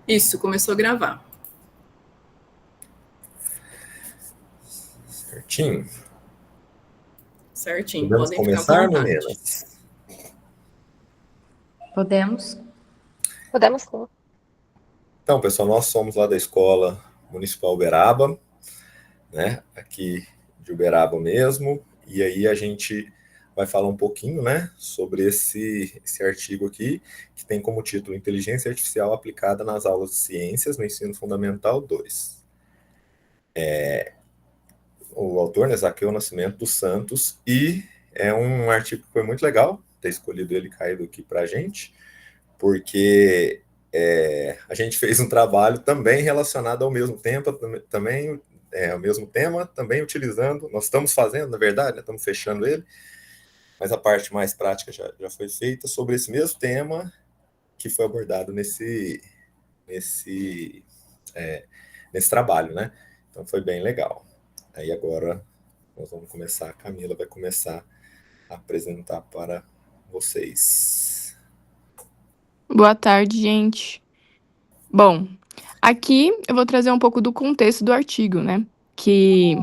Isso, começou a gravar. Certinho? Certinho, Podemos podem ficar com começar, vontade. meninas? Podemos? Podemos sim. Então, pessoal, nós somos lá da Escola Municipal Uberaba, né? Aqui de Uberaba mesmo. E aí a gente vai falar um pouquinho, né, sobre esse artigo aqui, que tem como título Inteligência Artificial aplicada nas aulas de ciências no ensino fundamental 2. O autor, né, Zaqueu Nascimento dos Santos, e é um artigo que foi muito legal ter escolhido ele caído aqui para a gente, porque a gente fez um trabalho também relacionado ao mesmo tempo, também ao mesmo tema, também utilizando, nós estamos fazendo, na verdade, né, estamos fechando ele, mas a parte mais prática já foi feita sobre esse mesmo tema que foi abordado nesse, nesse trabalho, né? Então foi bem legal. Aí agora nós vamos começar, a Camila vai começar a apresentar para vocês. Boa tarde, gente. Bom, aqui eu vou trazer um pouco do contexto do artigo, né? Que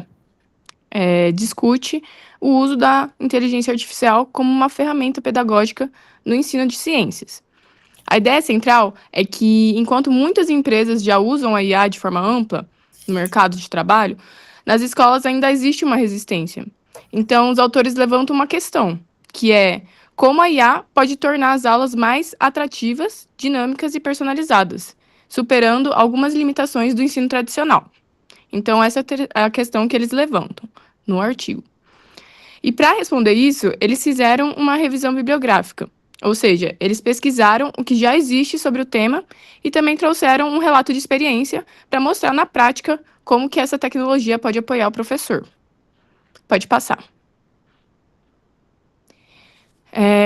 discute o uso da inteligência artificial como uma ferramenta pedagógica no ensino de ciências. A ideia central é que, enquanto muitas empresas já usam a IA de forma ampla no mercado de trabalho, nas escolas ainda existe uma resistência. Então, os autores levantam uma questão, que é como a IA pode tornar as aulas mais atrativas, dinâmicas e personalizadas, superando algumas limitações do ensino tradicional. Então, essa é a questão que eles levantam no artigo. E para responder isso, eles fizeram uma revisão bibliográfica. Ou seja, eles pesquisaram o que já existe sobre o tema e também trouxeram um relato de experiência para mostrar na prática como que essa tecnologia pode apoiar o professor. Pode passar.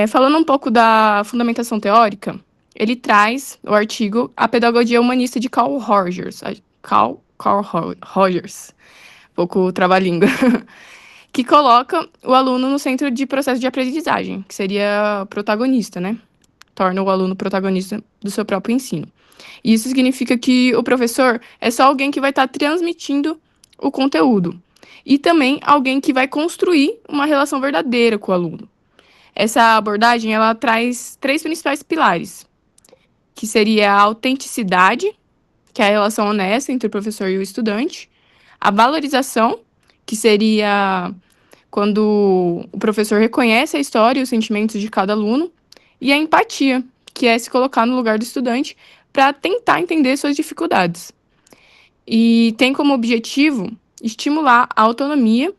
Falando um pouco da fundamentação teórica, ele traz o artigo A Pedagogia Humanista de Carl Rogers. Carl Rogers. Um pouco trava-língua. Que coloca o aluno no centro de processo de aprendizagem, que seria protagonista, né? Torna o aluno protagonista do seu próprio ensino. E isso significa que o professor é só alguém que vai estar transmitindo o conteúdo. E também alguém que vai construir uma relação verdadeira com o aluno. Essa abordagem, ela traz 3 principais pilares, que seria a autenticidade, que é a relação honesta entre o professor e o estudante, a valorização, que seria quando o professor reconhece a história e os sentimentos de cada aluno, e a empatia, que é se colocar no lugar do estudante para tentar entender suas dificuldades. E tem como objetivo estimular a autonomia,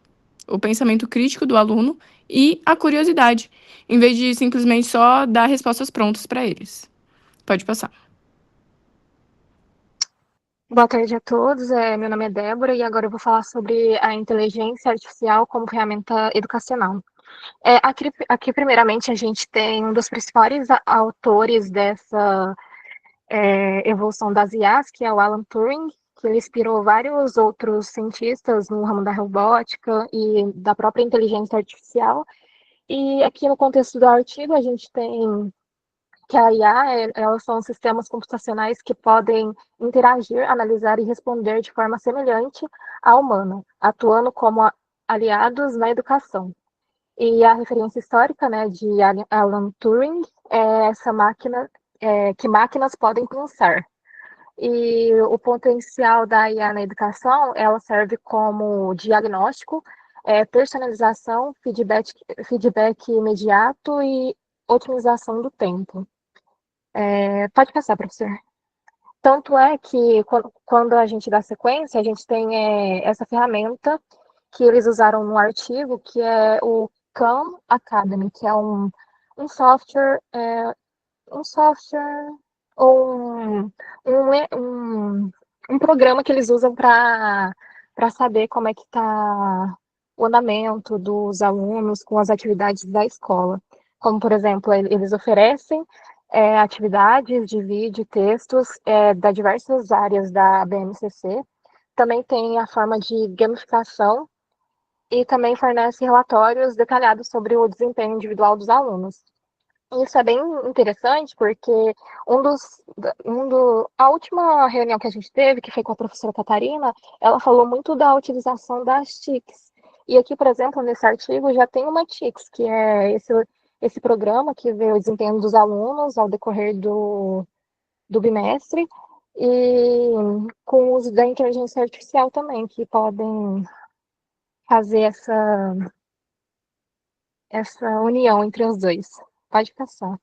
o pensamento crítico do aluno e a curiosidade, em vez de simplesmente só dar respostas prontas para eles. Pode passar. Boa tarde a todos, meu nome é Débora e agora eu vou falar sobre a inteligência artificial como ferramenta educacional. Aqui, primeiramente, a gente tem um dos principais autores dessa evolução das IAs, que é o Alan Turing, que ele inspirou vários outros cientistas no ramo da robótica e da própria inteligência artificial. E aqui no contexto do artigo, a gente tem que a IA, elas são sistemas computacionais que podem interagir, analisar e responder de forma semelhante à humana, atuando como aliados na educação. E a referência histórica, né, de Alan Turing é essa máquina, que máquinas podem pensar. E o potencial da IA na educação, ela serve como diagnóstico, personalização, feedback imediato e otimização do tempo. Pode passar, professor. Tanto é que quando a gente dá sequência, a gente tem essa ferramenta que eles usaram no artigo, que é o Khan Academy, que é um software, ou um programa que eles usam para saber como é que está o andamento dos alunos com as atividades da escola. Como, por exemplo, eles oferecem atividades de vídeo e textos das diversas áreas da BNCC. Também tem a forma de gamificação e também fornece relatórios detalhados sobre o desempenho individual dos alunos. Isso é bem interessante, porque a última reunião que a gente teve, que foi com a professora Catarina, ela falou muito da utilização das TICs. E aqui, por exemplo, nesse artigo já tem uma TICS, que é esse programa que vê o desempenho dos alunos ao decorrer do bimestre, e com o uso da inteligência artificial também, que podem fazer essa união entre os dois. Pode passar.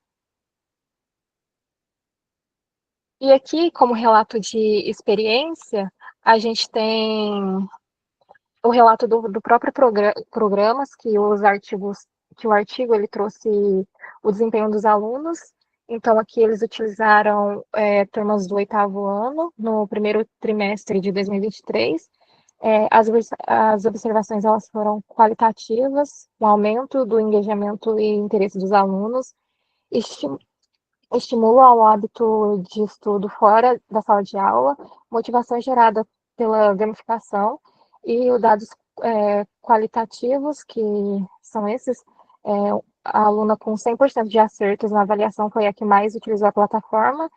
E aqui, como relato de experiência, a gente tem o relato do próprio programas, que o artigo ele trouxe o desempenho dos alunos. Então, aqui eles utilizaram turmas do 8º ano, no primeiro trimestre de 2023. As observações elas foram qualitativas, o aumento do engajamento e interesse dos alunos, estímulo ao hábito de estudo fora da sala de aula, motivação gerada pela gamificação e os dados qualitativos, que são esses. A aluna com 100% de acertos na avaliação foi a que mais utilizou a plataforma,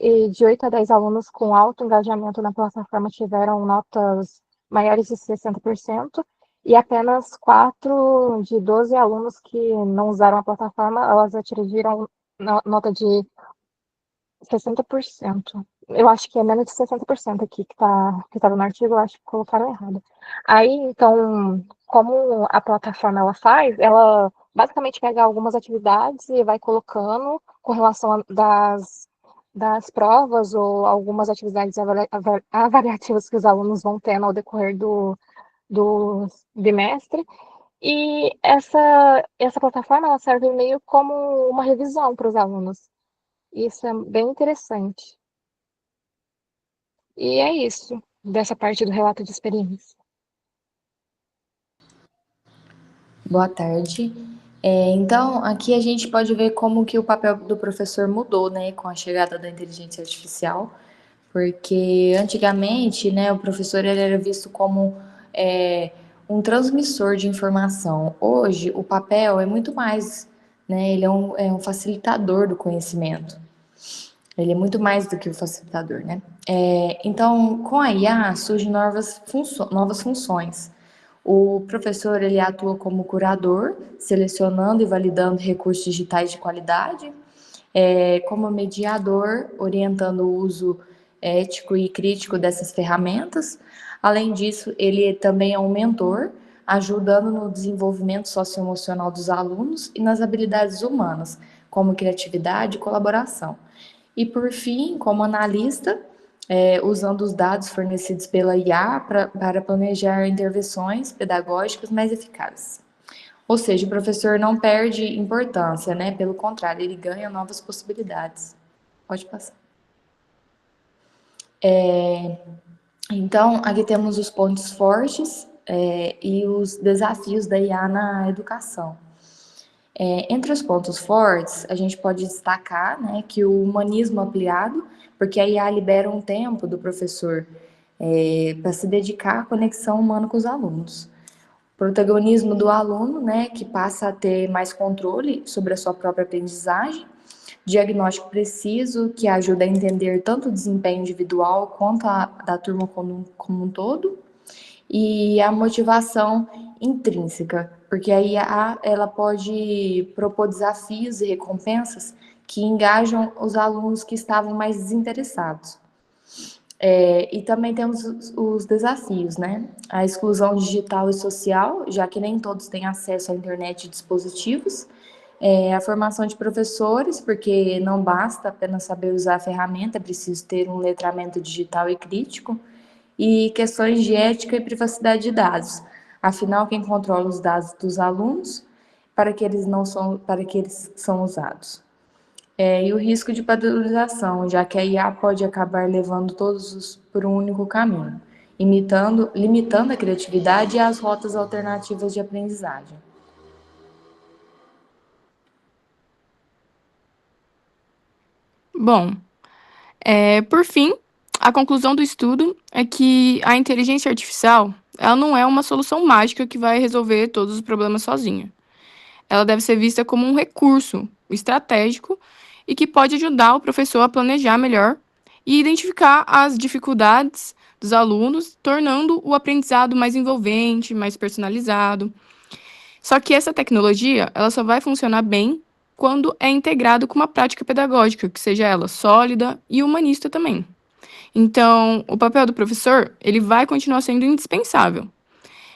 e de 8 a 10 alunos com alto engajamento na plataforma tiveram notas maiores de 60%, e apenas 4 de 12 alunos que não usaram a plataforma, elas atingiram nota de 60%. Eu acho que é menos de 60% aqui que estava no artigo, eu acho que colocaram errado. Aí, então, como a plataforma ela faz, ela basicamente pega algumas atividades e vai colocando com relação das provas ou algumas atividades avaliativas que os alunos vão tendo ao decorrer do bimestre. E essa plataforma ela serve meio como uma revisão para os alunos. Isso é bem interessante. E é isso, dessa parte do relato de experiência. Boa tarde. Então, aqui a gente pode ver como que o papel do professor mudou, né, com a chegada da inteligência artificial, porque antigamente, né, o professor ele era visto como um transmissor de informação. Hoje, o papel é muito mais, né, ele é um facilitador do conhecimento. Ele é muito mais do que o facilitador, né? Então, com a IA surgem novas funções. O professor ele atua como curador, selecionando e validando recursos digitais de qualidade, como mediador, orientando o uso ético e crítico dessas ferramentas. Além disso, ele também é um mentor, ajudando no desenvolvimento socioemocional dos alunos e nas habilidades humanas, como criatividade e colaboração. E, por fim, como analista, usando os dados fornecidos pela IA para planejar intervenções pedagógicas mais eficazes. Ou seja, o professor não perde importância, né? Pelo contrário, ele ganha novas possibilidades. Pode passar. Então, aqui temos os pontos fortes e os desafios da IA na educação. Entre os pontos fortes, a gente pode destacar, né, que o humanismo ampliado, porque a IA libera um tempo do professor para se dedicar à conexão humana com os alunos. Protagonismo do aluno, né, que passa a ter mais controle sobre a sua própria aprendizagem, diagnóstico preciso, que ajuda a entender tanto o desempenho individual quanto da turma como um todo, e a motivação intrínseca, porque a IA ela pode propor desafios e recompensas que engajam os alunos que estavam mais desinteressados. E também temos os desafios, né? A exclusão digital e social, já que nem todos têm acesso à internet e dispositivos. A formação de professores, porque não basta apenas saber usar a ferramenta, é preciso ter um letramento digital e crítico. E questões de ética e privacidade de dados. Afinal, quem controla os dados dos alunos para que eles são usados? E o risco de padronização, já que a IA pode acabar levando todos por um único caminho, limitando a criatividade e as rotas alternativas de aprendizagem. Bom, por fim, a conclusão do estudo é que a inteligência artificial, ela não é uma solução mágica que vai resolver todos os problemas sozinha. Ela deve ser vista como um recurso estratégico e que pode ajudar o professor a planejar melhor e identificar as dificuldades dos alunos, tornando o aprendizado mais envolvente, mais personalizado. Só que essa tecnologia, ela só vai funcionar bem quando é integrado com uma prática pedagógica, que seja ela sólida e humanista também. Então, o papel do professor, ele vai continuar sendo indispensável.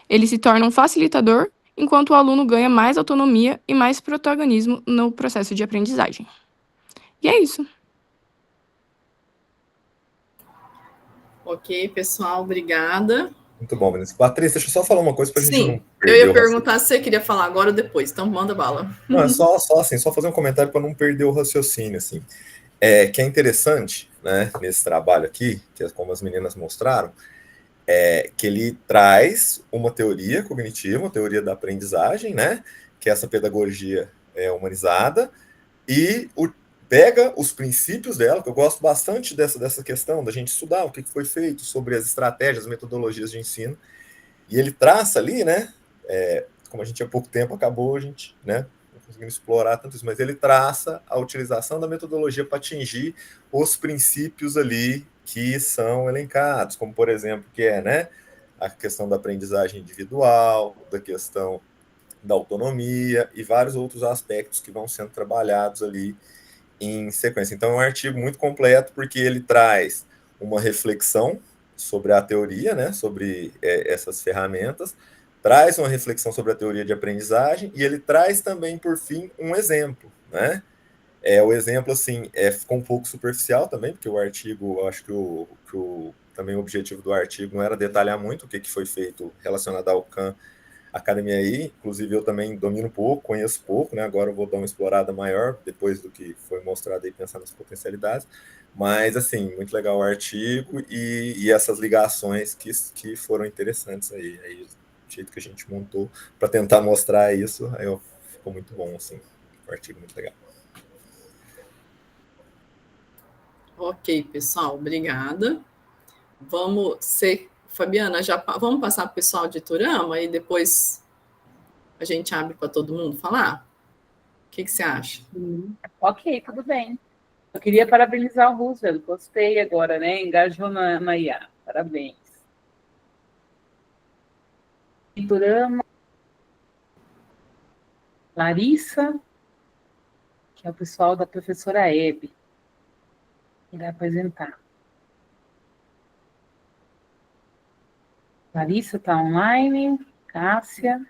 Ele se torna um facilitador, enquanto o aluno ganha mais autonomia e mais protagonismo no processo de aprendizagem. E é isso. Ok, pessoal, obrigada. Muito bom, Vinícius. Patrícia, deixa eu só falar uma coisa para a gente não Sim, eu perder ia o raciocínio. perguntar se você queria falar agora ou depois, então manda bala. Não, é só fazer um comentário para não perder o raciocínio, assim. Que é interessante, né, nesse trabalho aqui, que é como as meninas mostraram, que ele traz uma teoria cognitiva, uma teoria da aprendizagem, né, que é essa pedagogia humanizada, e pega os princípios dela, que eu gosto bastante dessa questão da gente estudar o que foi feito sobre as estratégias, metodologias de ensino, e ele traça ali, né, como a gente há pouco tempo acabou, a gente, né, não conseguindo explorar tanto isso, mas ele traça a utilização da metodologia para atingir os princípios ali que são elencados, como por exemplo, que é, né, a questão da aprendizagem individual, da questão da autonomia e vários outros aspectos que vão sendo trabalhados ali em sequência. Então é um artigo muito completo porque ele traz uma reflexão sobre a teoria, né, sobre essas ferramentas, traz uma reflexão sobre a teoria de aprendizagem e ele traz também, por fim, um exemplo, né? O exemplo, assim, ficou um pouco superficial também, porque o artigo, acho que também o objetivo do artigo não era detalhar muito o que foi feito relacionado ao Khan Academia aí, inclusive eu também domino pouco, conheço pouco, né? Agora eu vou dar uma explorada maior depois do que foi mostrado aí, pensar nas potencialidades. Mas, assim, muito legal o artigo e essas ligações que foram interessantes aí o jeito que a gente montou para tentar mostrar isso, aí ficou muito bom, assim, o artigo muito legal. Ok, pessoal, obrigada. Fabiana, vamos passar para o pessoal de Turama e depois a gente abre para todo mundo falar? O que você acha? Ok, tudo bem. Eu queria parabenizar o Roosevelt, gostei agora, né? Engajou na IA. Parabéns. Pinturama, Larissa, que é o pessoal da professora Hebe, que vai apresentar. Larissa está online, Cássia.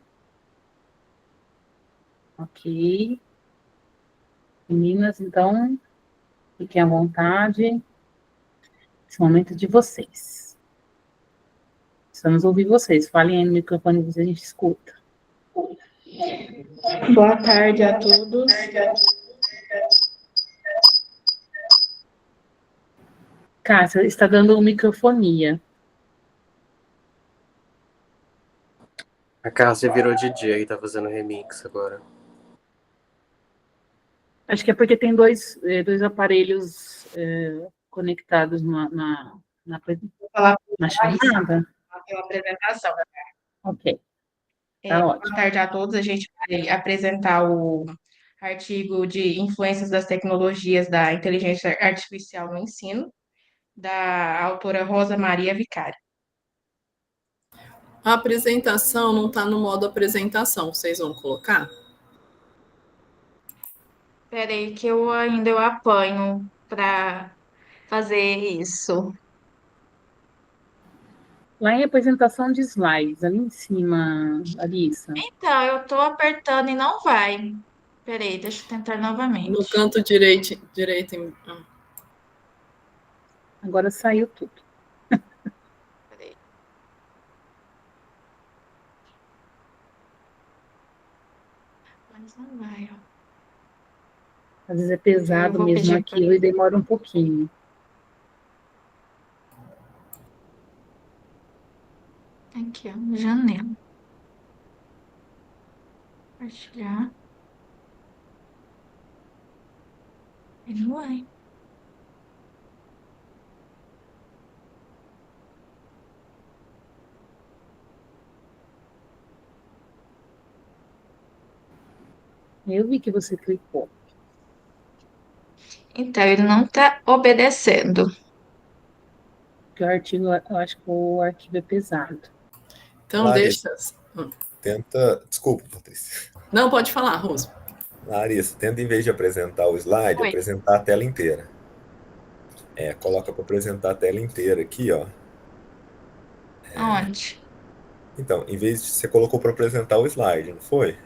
Ok. Meninas, então, fiquem à vontade. Esse momento é de vocês. Precisamos ouvir vocês. Falem aí no microfone que a gente escuta. Boa tarde a todos. Cássia, está dando microfonia. A Cássia virou DJ e tá fazendo remix agora. Acho que é porque tem dois aparelhos conectados na chamada. Pela apresentação. Ok. Tá ótimo. Boa tarde a todos. A gente vai apresentar o artigo de influências das tecnologias da inteligência artificial no ensino, da autora Rosa Maria Vicari. A apresentação não está no modo apresentação, vocês vão colocar? Espera aí que eu apanho para fazer isso. Lá em apresentação de slides, ali em cima, Larissa. Então, eu estou apertando e não vai. Espera aí, deixa eu tentar novamente. No canto direito. Agora saiu tudo. Peraí. Mas não vai, ó. Às vezes é pesado mesmo aquilo e demora um pouquinho. Aqui, ó, janela. Compartilhar. E não vai. Eu vi que você clicou. Então, ele não está obedecendo. Porque o artigo, eu acho que o arquivo é pesado. Então, Larissa, deixa. tenta. Desculpa, Patrícia. Não, pode falar, Roso. Larissa, tenta, em vez de apresentar o slide, Oi. apresentar a tela inteira. Coloca para apresentar a tela inteira aqui, ó. Aonde? Então, em vez de você colocou para apresentar o slide, não foi?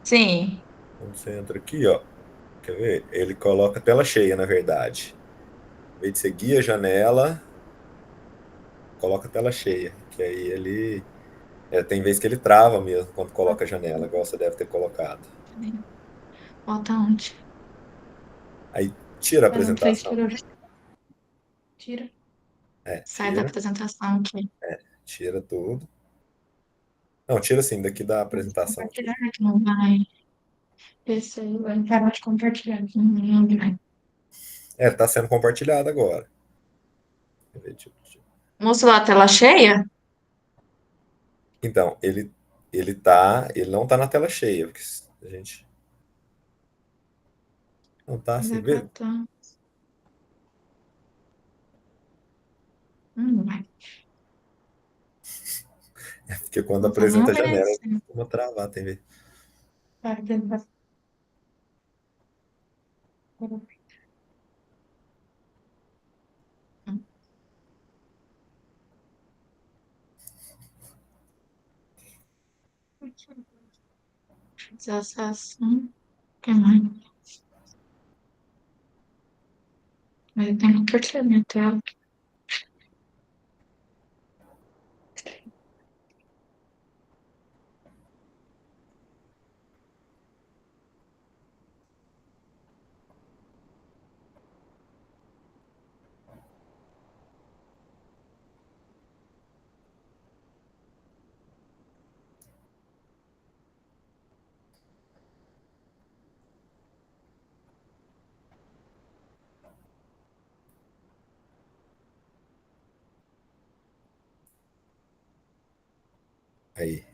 Sim. Quando você entra aqui, ó, quer ver? Ele coloca tela cheia, na verdade. Em vez de você guia a janela, coloca tela cheia. Que aí ele. Tem vez que ele trava mesmo quando coloca a janela, igual você deve ter colocado. Bota onde? Aí tira a Eu não fez apresentação. por Tira. Sai da Tira, apresentação aqui. tira tudo. Não, tira assim, daqui da apresentação. Compartilhar que não vai. Esse aí vai parar de compartilhar que não vai. Tá sendo compartilhado agora. Quer ver? Mostrou a tela cheia? Então, ele não tá na tela cheia, porque a gente não tá Mas assim, é pra vê? tá. Vai. Porque quando Não tá nem apresenta a janela, obedecendo. costuma travar, tem ver. Vai, vai. Desação. Que mais? Mas eu tenho que compartilhar minha tela. Aí.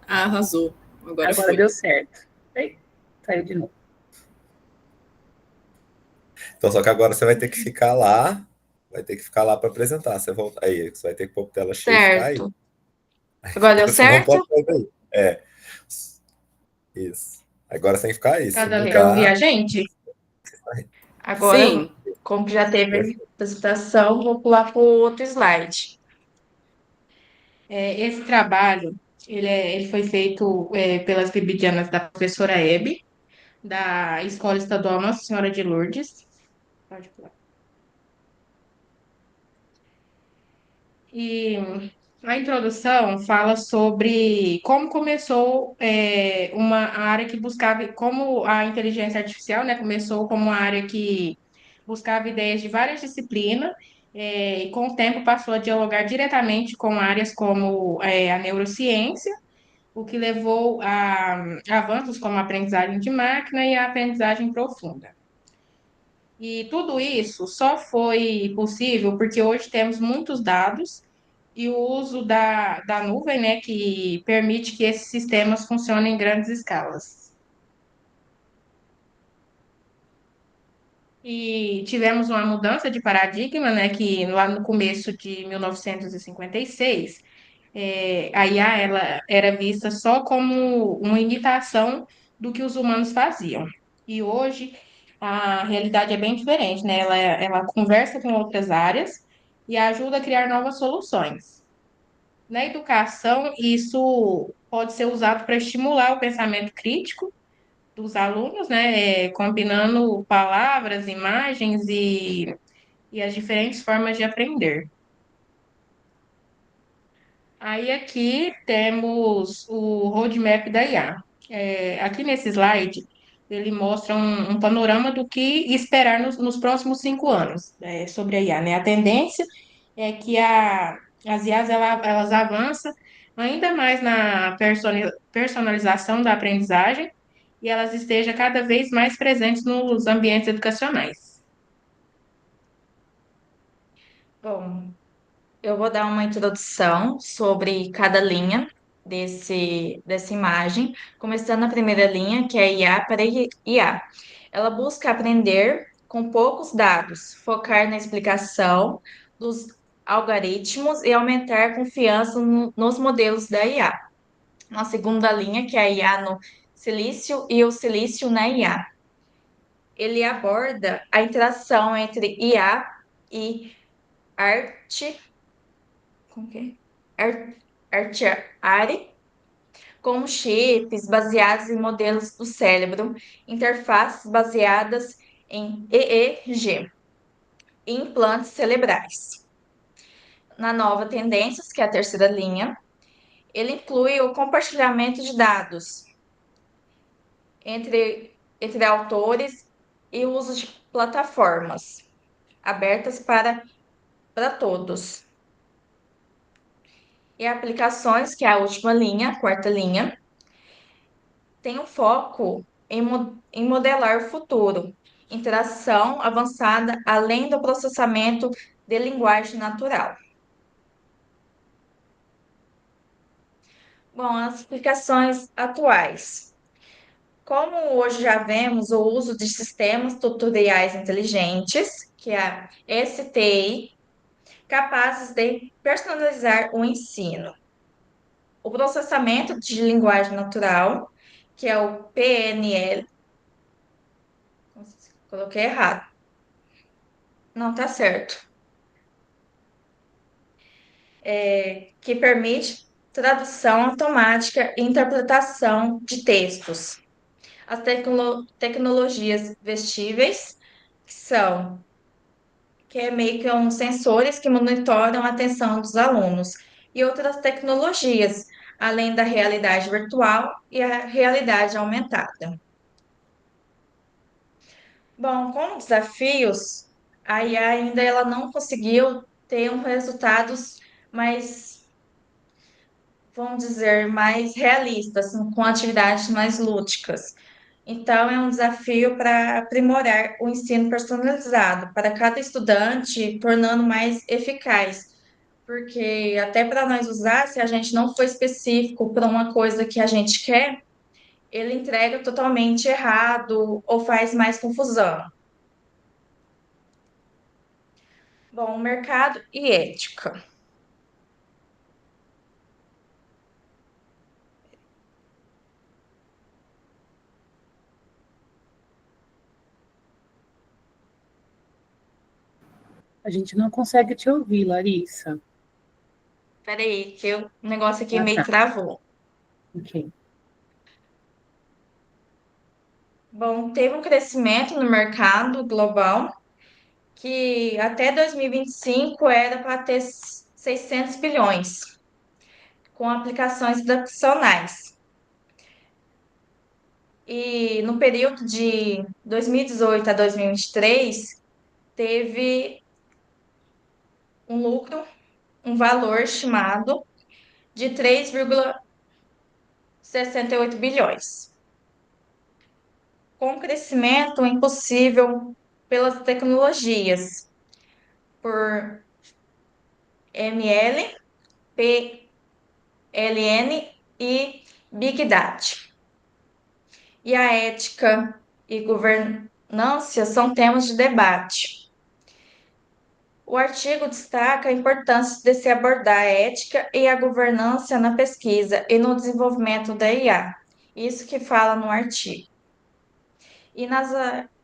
Arrasou. Agora Agora foi. deu certo. Ei, saiu de novo. Então, só que agora você vai ter que ficar lá, para apresentar. Você volta, aí, você vai ter que pôr a tela cheia e ficar aí. Certo. Agora deu Você não certo? pode sair daí. Isso. Agora você tem que ficar aí. Tá Se dando pra ouvir mudar, a gente? Agora, Sim. como que já teve a apresentação, vou pular para o outro slide. Esse trabalho, ele foi feito pelas bibidianas da professora Hebe, da Escola Estadual Nossa Senhora de Lourdes. Pode pular. E a introdução fala sobre como começou uma área que buscava, como a inteligência artificial, né, começou como uma área que buscava ideias de várias disciplinas, e com o tempo passou a dialogar diretamente com áreas como a neurociência, o que levou a avanços como a aprendizagem de máquina e a aprendizagem profunda. E tudo isso só foi possível porque hoje temos muitos dados e o uso da nuvem, né, que permite que esses sistemas funcionem em grandes escalas. E tivemos uma mudança de paradigma, né, que lá no começo de 1956, a IA ela era vista só como uma imitação do que os humanos faziam. E hoje a realidade é bem diferente, né? Ela conversa com outras áreas e ajuda a criar novas soluções. Na educação, isso pode ser usado para estimular o pensamento crítico dos alunos, né? Combinando palavras, imagens e as diferentes formas de aprender. Aí aqui temos o roadmap da IA. Aqui nesse slide, ele mostra um panorama do que esperar nos próximos 5 anos sobre a IA, né? A tendência é que as IAs elas avançam ainda mais na personalização da aprendizagem e elas estejam cada vez mais presentes nos ambientes educacionais. Bom, eu vou dar uma introdução sobre cada linha. dessa imagem, começando na primeira linha, que é IA para IA. Ela busca aprender com poucos dados, focar na explicação dos algoritmos e aumentar a confiança nos modelos da IA. Na segunda linha, que é a IA no silício e o silício na IA. Ele aborda a interação entre IA e arte, como que é? Arte como chips baseados em modelos do cérebro, interfaces baseadas em EEG, e implantes cerebrais. Na nova tendências, que é a terceira linha, ele inclui o compartilhamento de dados entre autores e o uso de plataformas abertas para todos. E aplicações, que é a última linha, a quarta linha, tem um foco em modelar o futuro, interação avançada além do processamento de linguagem natural. Bom, as aplicações atuais. Como hoje já vemos o uso de sistemas tutoriais inteligentes, que é a STI, capazes de personalizar o ensino. O processamento de linguagem natural, que é o PNL. Coloquei errado. Não está certo. Que permite tradução automática e interpretação de textos. As tecnologias vestíveis, que é meio que uns sensores que monitoram a atenção dos alunos, e outras tecnologias, além da realidade virtual e a realidade aumentada. Bom, com desafios, a IA ainda ela não conseguiu ter resultados mais, vamos dizer, mais realistas, com atividades mais lúdicas. Então, é um desafio para aprimorar o ensino personalizado para cada estudante, tornando mais eficaz. Porque até para nós usar, se a gente não for específico para uma coisa que a gente quer, ele entrega totalmente errado ou faz mais confusão. Bom, mercado e ética. A gente não consegue te ouvir, Larissa. Peraí, que o negócio aqui Ah, meio tá. travou. Ok. Bom, teve um crescimento no mercado global que até 2025 era para ter 600 bilhões, com aplicações educacionais. E no período de 2018 a 2023, teve um lucro, um valor estimado de 3,68 bilhões, com crescimento impossível pelas tecnologias, por ML, PLN e Big Data. E a ética e governança são temas de debate. O artigo destaca a importância de se abordar a ética e a governança na pesquisa e no desenvolvimento da IA. Isso que fala no artigo.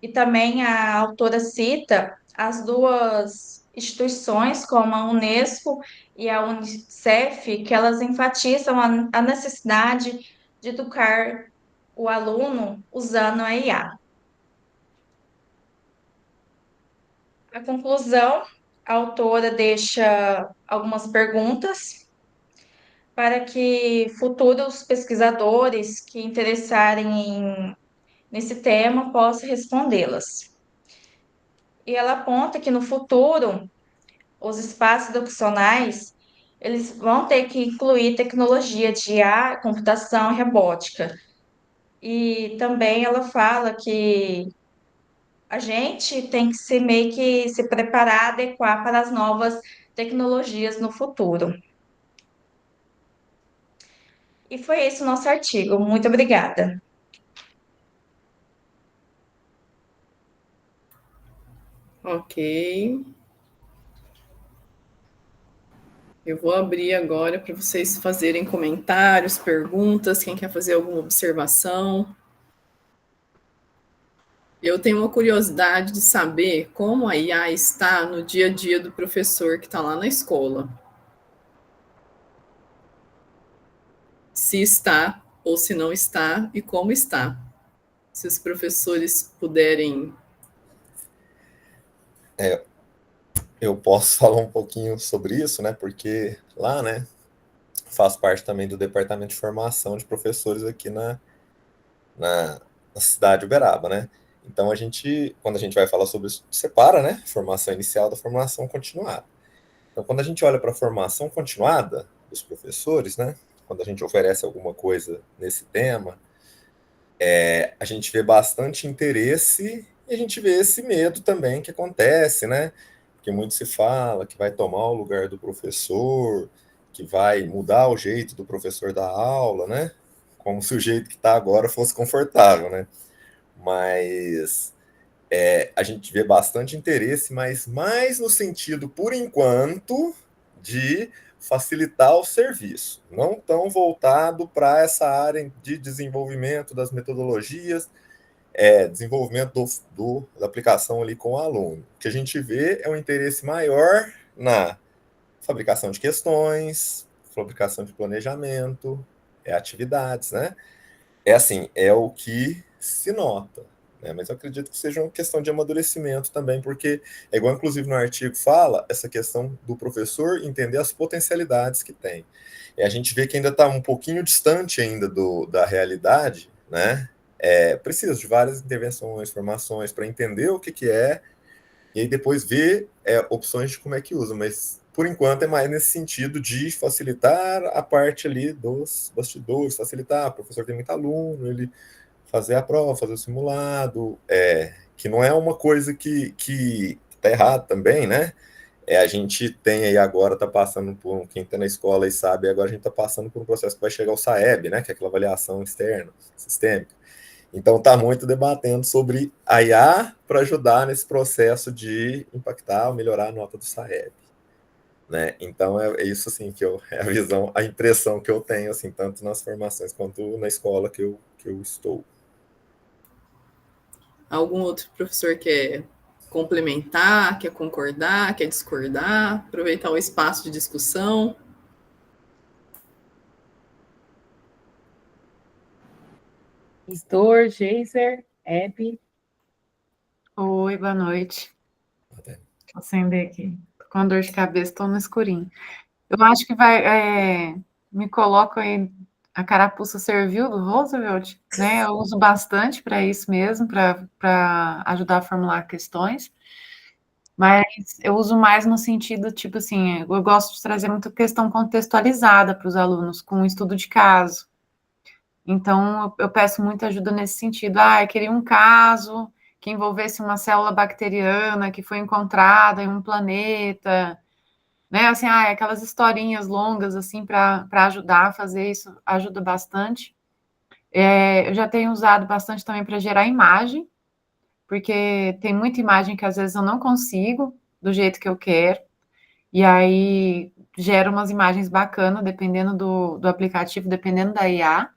E também a autora cita as duas instituições, como a Unesco e a Unicef, que elas enfatizam a necessidade de educar o aluno usando a IA. A conclusão, a autora deixa algumas perguntas para que futuros pesquisadores que interessarem nesse tema possam respondê-las. E ela aponta que no futuro os espaços educacionais eles vão ter que incluir tecnologia de IA, computação e robótica. E também ela fala que a gente tem que se meio que se preparar, adequar para as novas tecnologias no futuro. E foi esse o nosso artigo. Muito obrigada. Ok. Eu vou abrir agora para vocês fazerem comentários, perguntas, quem quer fazer alguma observação. Eu tenho uma curiosidade de saber como a IA está no dia a dia do professor que está lá na escola. Se está ou se não está e como está. Se os professores puderem. Eu posso falar um pouquinho sobre isso, né? Porque lá, né, faço parte também do departamento de formação de professores aqui na cidade de Uberaba, né? Então quando a gente vai falar sobre isso, separa, né? Formação inicial da formação continuada. Então, quando a gente olha para a formação continuada dos professores, né? Quando a gente oferece alguma coisa nesse tema, a gente vê bastante interesse e a gente vê esse medo também que acontece, né? Porque muito se fala que vai tomar o lugar do professor, que vai mudar o jeito do professor dar aula, né? Como se o jeito que está agora fosse confortável, né? Mas a gente vê bastante interesse, mas mais no sentido, por enquanto, de facilitar o serviço, não tão voltado para essa área de desenvolvimento das metodologias, desenvolvimento da aplicação ali com o aluno. O que a gente vê é um interesse maior na fabricação de questões, fabricação de planejamento, atividades, né? Assim, é o que se nota. Né? Mas eu acredito que seja uma questão de amadurecimento também, porque é igual, inclusive, no artigo fala, essa questão do professor entender as potencialidades que tem. E a gente vê que ainda está um pouquinho distante ainda da realidade, né? Precisa de várias intervenções, formações, para entender o que é, e aí depois ver opções de como é que usa, mas por enquanto é mais nesse sentido de facilitar a parte ali dos bastidores, facilitar, o professor tem muito aluno, ele fazer a prova, fazer o simulado, que não é uma coisa que tá errado também, né? A gente tem aí agora, tá passando por, quem está na escola e sabe, agora a gente está passando por um processo que vai chegar ao SAEB, né? Que é aquela avaliação externa, sistêmica. Então está muito debatendo sobre a IA para ajudar nesse processo de impactar ou melhorar a nota do SAEB. Né? Então é isso assim que é a visão, a impressão que eu tenho, assim, tanto nas formações quanto na escola que eu estou. Algum outro professor quer complementar, quer concordar, quer discordar, aproveitar o espaço de discussão? Isdor, Geiser, Hebe. Oi, boa noite. Vou acender aqui. Tô com dor de cabeça, estou no escurinho. Eu acho que me coloco aí, a carapuça serviu do Roosevelt, né? Eu uso bastante para isso mesmo, para ajudar a formular questões, mas eu uso mais no sentido, tipo assim, eu gosto de trazer muita questão contextualizada para os alunos, com um estudo de caso. Então, eu peço muita ajuda nesse sentido. Eu queria um caso que envolvesse uma célula bacteriana que foi encontrada em um planeta, né? Assim, aquelas historinhas longas, assim, para ajudar a fazer isso, ajuda bastante. Eu já tenho usado bastante também para gerar imagem, porque tem muita imagem que às vezes eu não consigo do jeito que eu quero, e aí gera umas imagens bacanas, dependendo do aplicativo, dependendo da IA.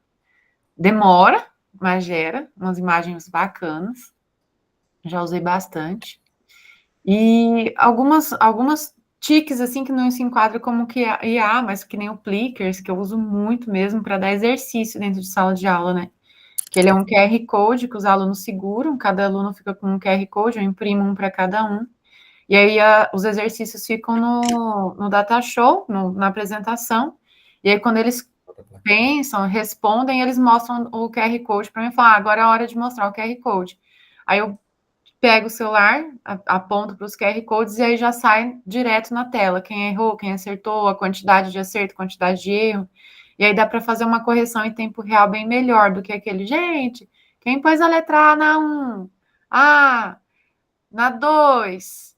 Demora, mas gera umas imagens bacanas. Já usei bastante. E algumas tiques, assim, que não se enquadram como que IA, mas que nem o Plickers, que eu uso muito mesmo para dar exercício dentro de sala de aula, né? Que ele é um QR Code que os alunos seguram, cada aluno fica com um QR Code, eu imprimo um para cada um. E aí os exercícios ficam no data show, na apresentação. E aí, quando eles pensam, respondem, eles mostram o QR Code para mim e falam, agora é a hora de mostrar o QR Code. Aí eu pego o celular, aponto para os QR Codes e aí já sai direto na tela, quem errou, quem acertou, a quantidade de acerto, quantidade de erro, e aí dá para fazer uma correção em tempo real bem melhor do que aquele, gente, quem pôs a letra A na 1? Na 2?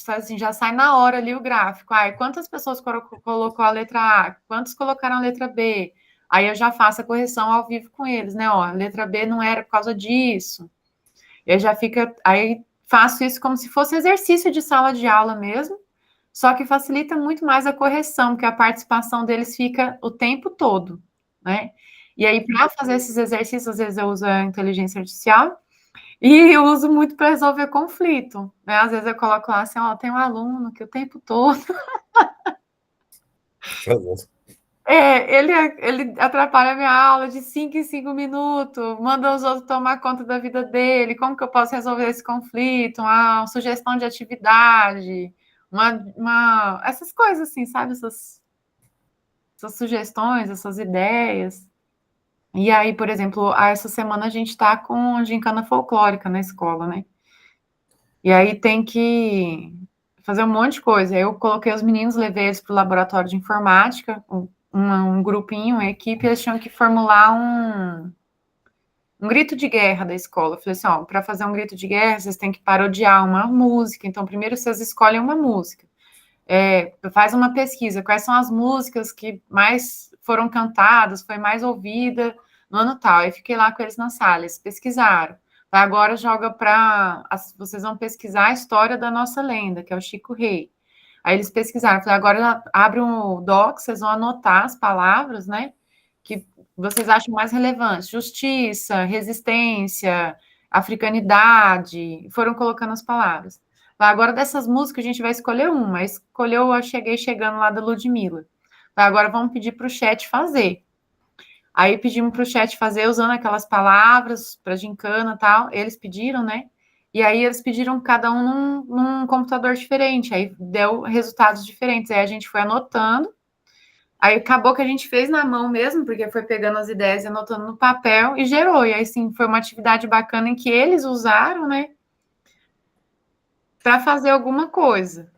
assim, já sai na hora ali o gráfico. Quantas pessoas colocou a letra A? Quantos colocaram a letra B? Aí eu já faço a correção ao vivo com eles, né? Ó, a letra B não era por causa disso. E aí já fica... Aí faço isso como se fosse exercício de sala de aula mesmo, só que facilita muito mais a correção, porque a participação deles fica o tempo todo, né? E aí, para fazer esses exercícios, às vezes eu uso a inteligência artificial, e eu uso muito para resolver conflito, né? Às vezes eu coloco lá assim, ó, tem um aluno que o tempo todo... ele atrapalha a minha aula de 5 em 5 minutos, manda os outros tomar conta da vida dele, como que eu posso resolver esse conflito? Uma sugestão de atividade, essas coisas assim, sabe? Essas sugestões, essas ideias. E aí, por exemplo, essa semana a gente está com gincana folclórica na escola, né? E aí tem que fazer um monte de coisa. Eu coloquei os meninos, levei eles para o laboratório de informática, um grupinho, uma equipe, eles tinham que formular um grito de guerra da escola. Eu falei assim, ó, para fazer um grito de guerra, vocês têm que parodiar uma música. Então, primeiro vocês escolhem uma música. Faz uma pesquisa, quais são as músicas que mais foram cantadas, foi mais ouvida no ano tal. Aí fiquei lá com eles na sala, eles pesquisaram. Agora joga para... Vocês vão pesquisar a história da nossa lenda, que é o Chico Rei. Aí eles pesquisaram. Falei, agora abre um doc, vocês vão anotar as palavras, né? Que vocês acham mais relevantes. Justiça, resistência, africanidade. Foram colocando as palavras. Agora dessas músicas a gente vai escolher uma. Escolheu, eu cheguei chegando lá da Ludmilla. Agora vamos pedir para o chat fazer. Aí pedimos para o chat fazer usando aquelas palavras para gincana e tal. Eles pediram, né? E aí eles pediram cada um num computador diferente. Aí deu resultados diferentes. Aí a gente foi anotando. Aí acabou que a gente fez na mão mesmo, porque foi pegando as ideias e anotando no papel e gerou. E aí, sim, foi uma atividade bacana em que eles usaram, né? Para fazer alguma coisa.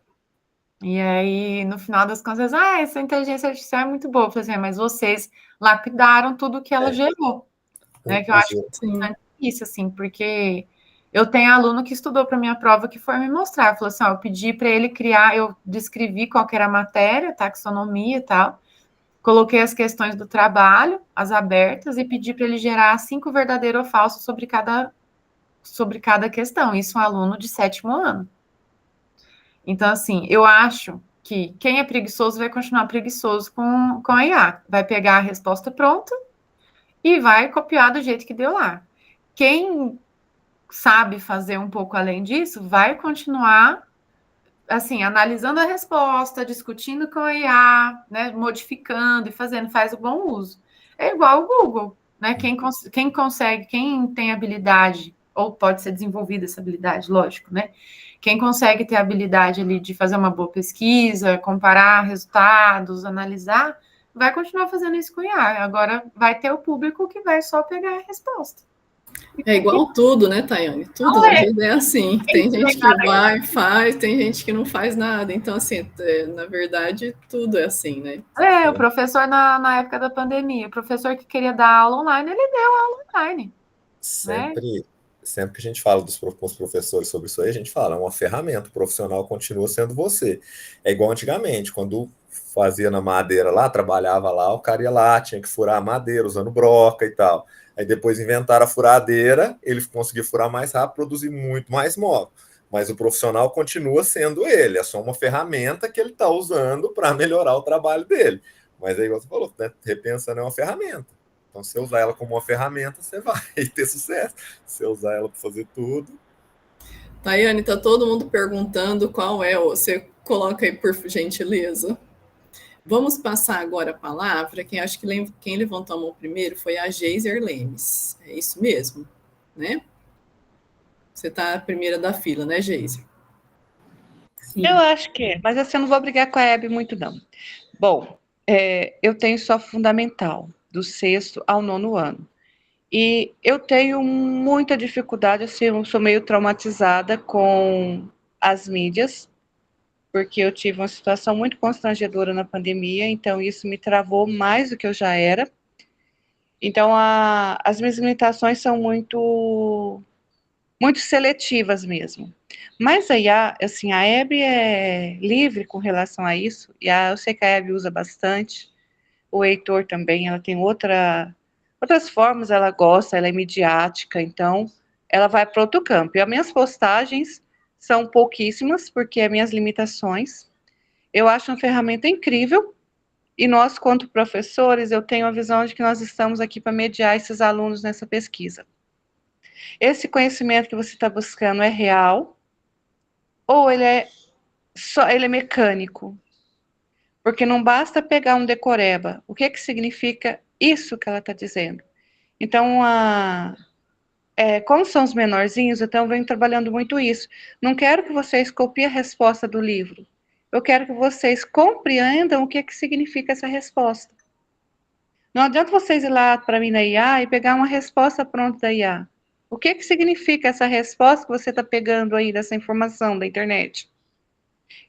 E aí, no final das contas, essa inteligência artificial é muito boa. Eu falei assim, mas vocês lapidaram tudo que ela gerou. Né? Que eu acho interessante isso, assim, porque eu tenho aluno que estudou para minha prova que foi me mostrar. Falou assim, eu pedi para ele criar, eu descrevi qual que era a matéria, taxonomia e tal, coloquei as questões do trabalho, as abertas, e pedi para ele gerar 5 verdadeiro ou falso sobre cada questão. Isso é um aluno de 7º ano. Então, assim, eu acho que quem é preguiçoso vai continuar preguiçoso com a IA. Vai pegar a resposta pronta e vai copiar do jeito que deu lá. Quem sabe fazer um pouco além disso, vai continuar, assim, analisando a resposta, discutindo com a IA, né, modificando e faz o bom uso. É igual o Google, né? Quem consegue, quem tem habilidade, ou pode ser desenvolvida essa habilidade, lógico, né? Quem consegue ter a habilidade ali de fazer uma boa pesquisa, comparar resultados, analisar, vai continuar fazendo isso com IA. Agora vai ter o público que vai só pegar a resposta. É igual tudo, né, Tayane? Tudo na vida é assim. Tem gente que vai e faz, tem gente que não faz nada. Então, assim, na verdade, tudo é assim, né? O professor na época da pandemia, o professor que queria dar aula online, ele deu aula online. Sempre que a gente fala com os professores sobre isso aí, a gente fala, é uma ferramenta, o profissional continua sendo você. É igual antigamente, quando fazia na madeira lá, trabalhava lá, o cara ia lá, tinha que furar a madeira usando broca e tal. Aí depois inventaram a furadeira, ele conseguia furar mais rápido, produzir muito mais móvel. Mas o profissional continua sendo ele, é só uma ferramenta que ele está usando para melhorar o trabalho dele. Mas é igual você falou, né? Repensando é uma ferramenta. Então, se você usar ela como uma ferramenta, você vai ter sucesso. Se você usar ela para fazer tudo... Tayane, tá todo mundo perguntando qual é, você coloca aí por gentileza. Vamos passar agora a palavra, acho que quem levantou a mão primeiro foi a Geiser Lemes. É isso mesmo, né? Você tá a primeira da fila, né, Geiser? Sim. Eu acho que é, mas assim, eu não vou brigar com a Hebe muito, não. Bom, eu tenho só fundamental, do 6º ao 9º ano. E eu tenho muita dificuldade, assim, eu sou meio traumatizada com as mídias, porque eu tive uma situação muito constrangedora na pandemia, então isso me travou mais do que eu já era. Então, as minhas limitações são muito muito seletivas mesmo. Mas a IA, assim, a Hebe é livre com relação a isso, e eu sei que a Hebe usa bastante, o Heitor também, ela tem outras formas, ela gosta, ela é midiática, então ela vai para outro campo. E as minhas postagens são pouquíssimas, porque é minhas limitações. Eu acho uma ferramenta incrível, e nós, quanto professores, eu tenho a visão de que nós estamos aqui para mediar esses alunos nessa pesquisa. Esse conhecimento que você está buscando é real, ou ele é mecânico? Porque não basta pegar um decoreba. O que significa isso que ela está dizendo? Então, como são os menorzinhos, então eu venho trabalhando muito isso. Não quero que vocês copiem a resposta do livro. Eu quero que vocês compreendam o que significa essa resposta. Não adianta vocês ir lá para mim na IA e pegar uma resposta pronta da IA. O que significa essa resposta que você está pegando aí dessa informação da internet?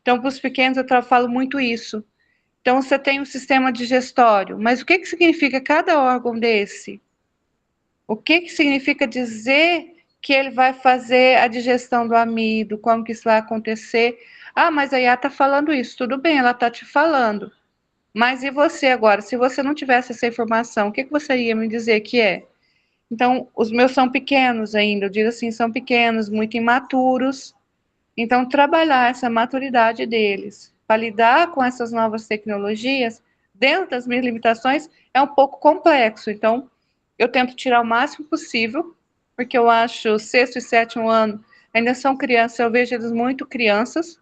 Então, para os pequenos, eu falo muito isso. Então, você tem um sistema digestório, mas o que significa cada órgão desse? O que significa dizer que ele vai fazer a digestão do amido? Como que isso vai acontecer? Ah, mas a IA está falando isso. Tudo bem, ela está te falando. Mas e você agora? Se você não tivesse essa informação, o que você ia me dizer que é? Então, os meus são pequenos ainda, eu digo assim, são pequenos, muito imaturos. Então, trabalhar essa maturidade deles, para lidar com essas novas tecnologias, dentro das minhas limitações, é um pouco complexo. Então, eu tento tirar o máximo possível, porque eu acho o 6º e 7º ano ainda são crianças, eu vejo eles muito crianças.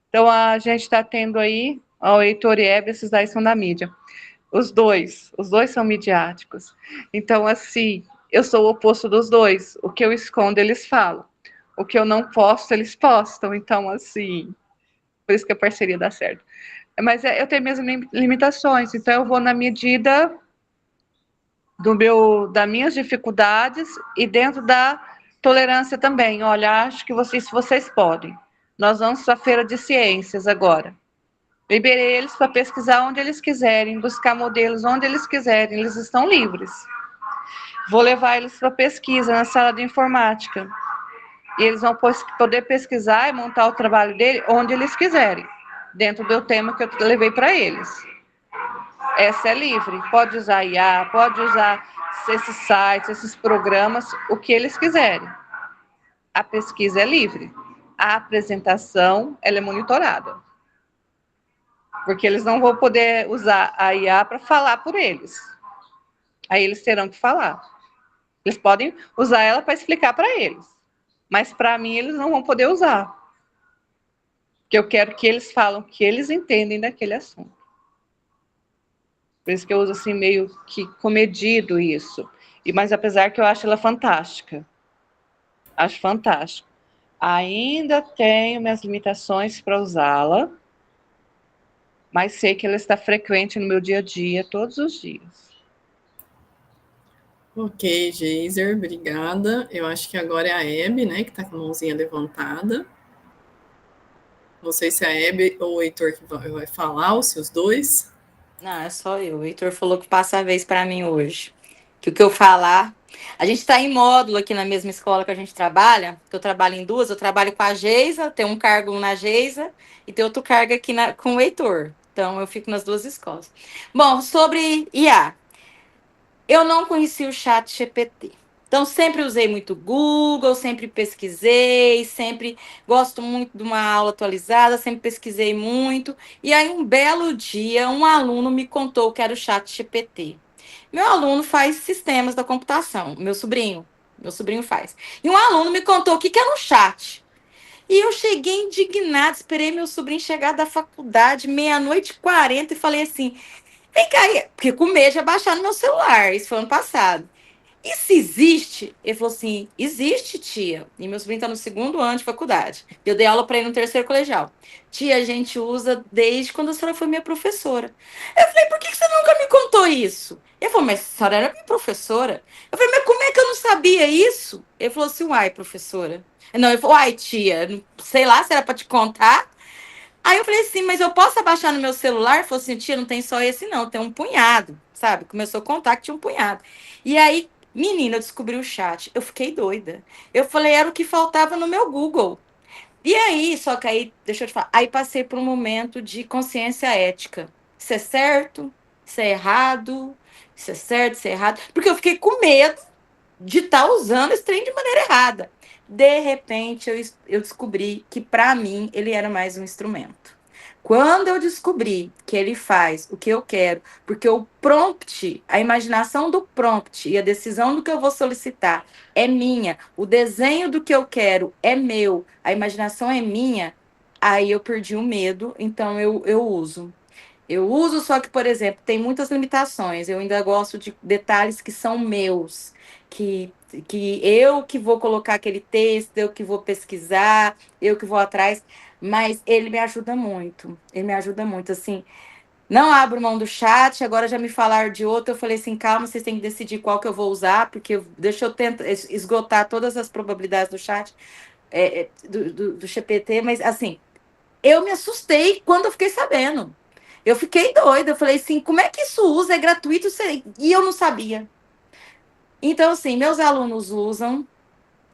Então, a gente está tendo aí, o Heitor e Hebe, esses daí são da mídia. Os dois são midiáticos. Então, assim, eu sou o oposto dos dois. O que eu escondo, eles falam. O que eu não posto, eles postam. Então, assim, por isso que a parceria dá certo. Mas eu tenho minhas limitações, então eu vou na medida das minhas dificuldades e dentro da tolerância também. Olha, acho que vocês podem. Nós vamos para a feira de ciências agora. Liberei eles para pesquisar onde eles quiserem, buscar modelos onde eles quiserem, eles estão livres. Vou levar eles para pesquisa na sala de informática. E eles vão poder pesquisar e montar o trabalho dele onde eles quiserem, dentro do tema que eu levei para eles. Essa é livre, pode usar IA, pode usar esses sites, esses programas, o que eles quiserem. A pesquisa é livre. A apresentação, ela é monitorada. Porque eles não vão poder usar a IA para falar por eles. Aí eles terão que falar. Eles podem usar ela para explicar para eles. Mas para mim eles não vão poder usar. Porque eu quero que eles falem o que eles entendem daquele assunto. Por isso que eu uso assim meio que comedido isso. Mas apesar que eu acho ela fantástica. Acho fantástico. Ainda tenho minhas limitações para usá-la. Mas sei que ela está frequente no meu dia a dia, todos os dias. Ok, Geiser, obrigada. Eu acho que agora é a Hebe, né, que está com a mãozinha levantada. Não sei se é a Hebe ou o Heitor que vai falar, ou se os dois. Não, é só eu. O Heitor falou que passa a vez para mim hoje. Que o que eu falar... A gente está em módulo aqui na mesma escola que a gente trabalha, que eu trabalho em duas, eu trabalho com a Geisa, tem um cargo na Geisa e tem outro cargo aqui com o Heitor. Então, eu fico nas duas escolas. Bom, sobre IA. Eu não conheci o ChatGPT. Então, sempre usei muito Google, sempre pesquisei, sempre gosto muito de uma aula atualizada, sempre pesquisei muito. E aí, um belo dia, um aluno me contou que era o ChatGPT. Meu aluno faz sistemas da computação, meu sobrinho faz. E um aluno me contou o que era um chat. E eu cheguei indignada, esperei meu sobrinho chegar da faculdade, 00:40, e falei assim, vem cá, porque com medo de baixar no meu celular, isso foi ano passado. Isso existe? Ele falou assim, existe, tia. E meu sobrinho está no 2º ano de faculdade. Eu dei aula para ele no 3º colegial. Tia, a gente usa desde quando a senhora foi minha professora. Eu falei, por que você nunca me contou isso? Ele falou, mas a senhora era minha professora. Eu falei, mas como é que eu não sabia isso? Ele falou assim, uai, professora. Não, ele falou, uai, tia, sei lá se era para te contar. Aí eu falei assim, mas eu posso abaixar no meu celular? Ele falou assim, tia, não tem só esse não, tem um punhado, sabe? Começou a contar que tinha um punhado. E aí, Menina, eu descobri o chat. Eu fiquei doida. Eu falei, era o que faltava no meu Google. E aí, só que aí, deixa eu te falar, aí passei por um momento de consciência ética. Isso é certo? Isso é errado? Isso é certo? Isso é errado? Porque eu fiquei com medo de estar usando esse trem de maneira errada. De repente, eu descobri que, para mim, ele era mais um instrumento. Quando eu descobri que ele faz o que eu quero, porque o prompt, a imaginação do prompt e a decisão do que eu vou solicitar é minha, o desenho do que eu quero é meu, a imaginação é minha, aí eu perdi o medo, então eu uso. Eu uso, só que, por exemplo, tem muitas limitações. Eu ainda gosto de detalhes que são meus, que eu que vou colocar aquele texto, eu que vou pesquisar, eu que vou atrás, mas ele me ajuda muito. Ele me ajuda muito, assim. Não abro mão do chat, agora já me falaram de outro, eu falei assim, calma, vocês têm que decidir qual que eu vou usar, porque deixa eu tentar esgotar todas as probabilidades do chat, do GPT, mas assim, eu me assustei quando eu fiquei sabendo. Eu fiquei doida, eu falei assim, como é que isso usa? É gratuito? E eu não sabia. Então, assim, meus alunos usam,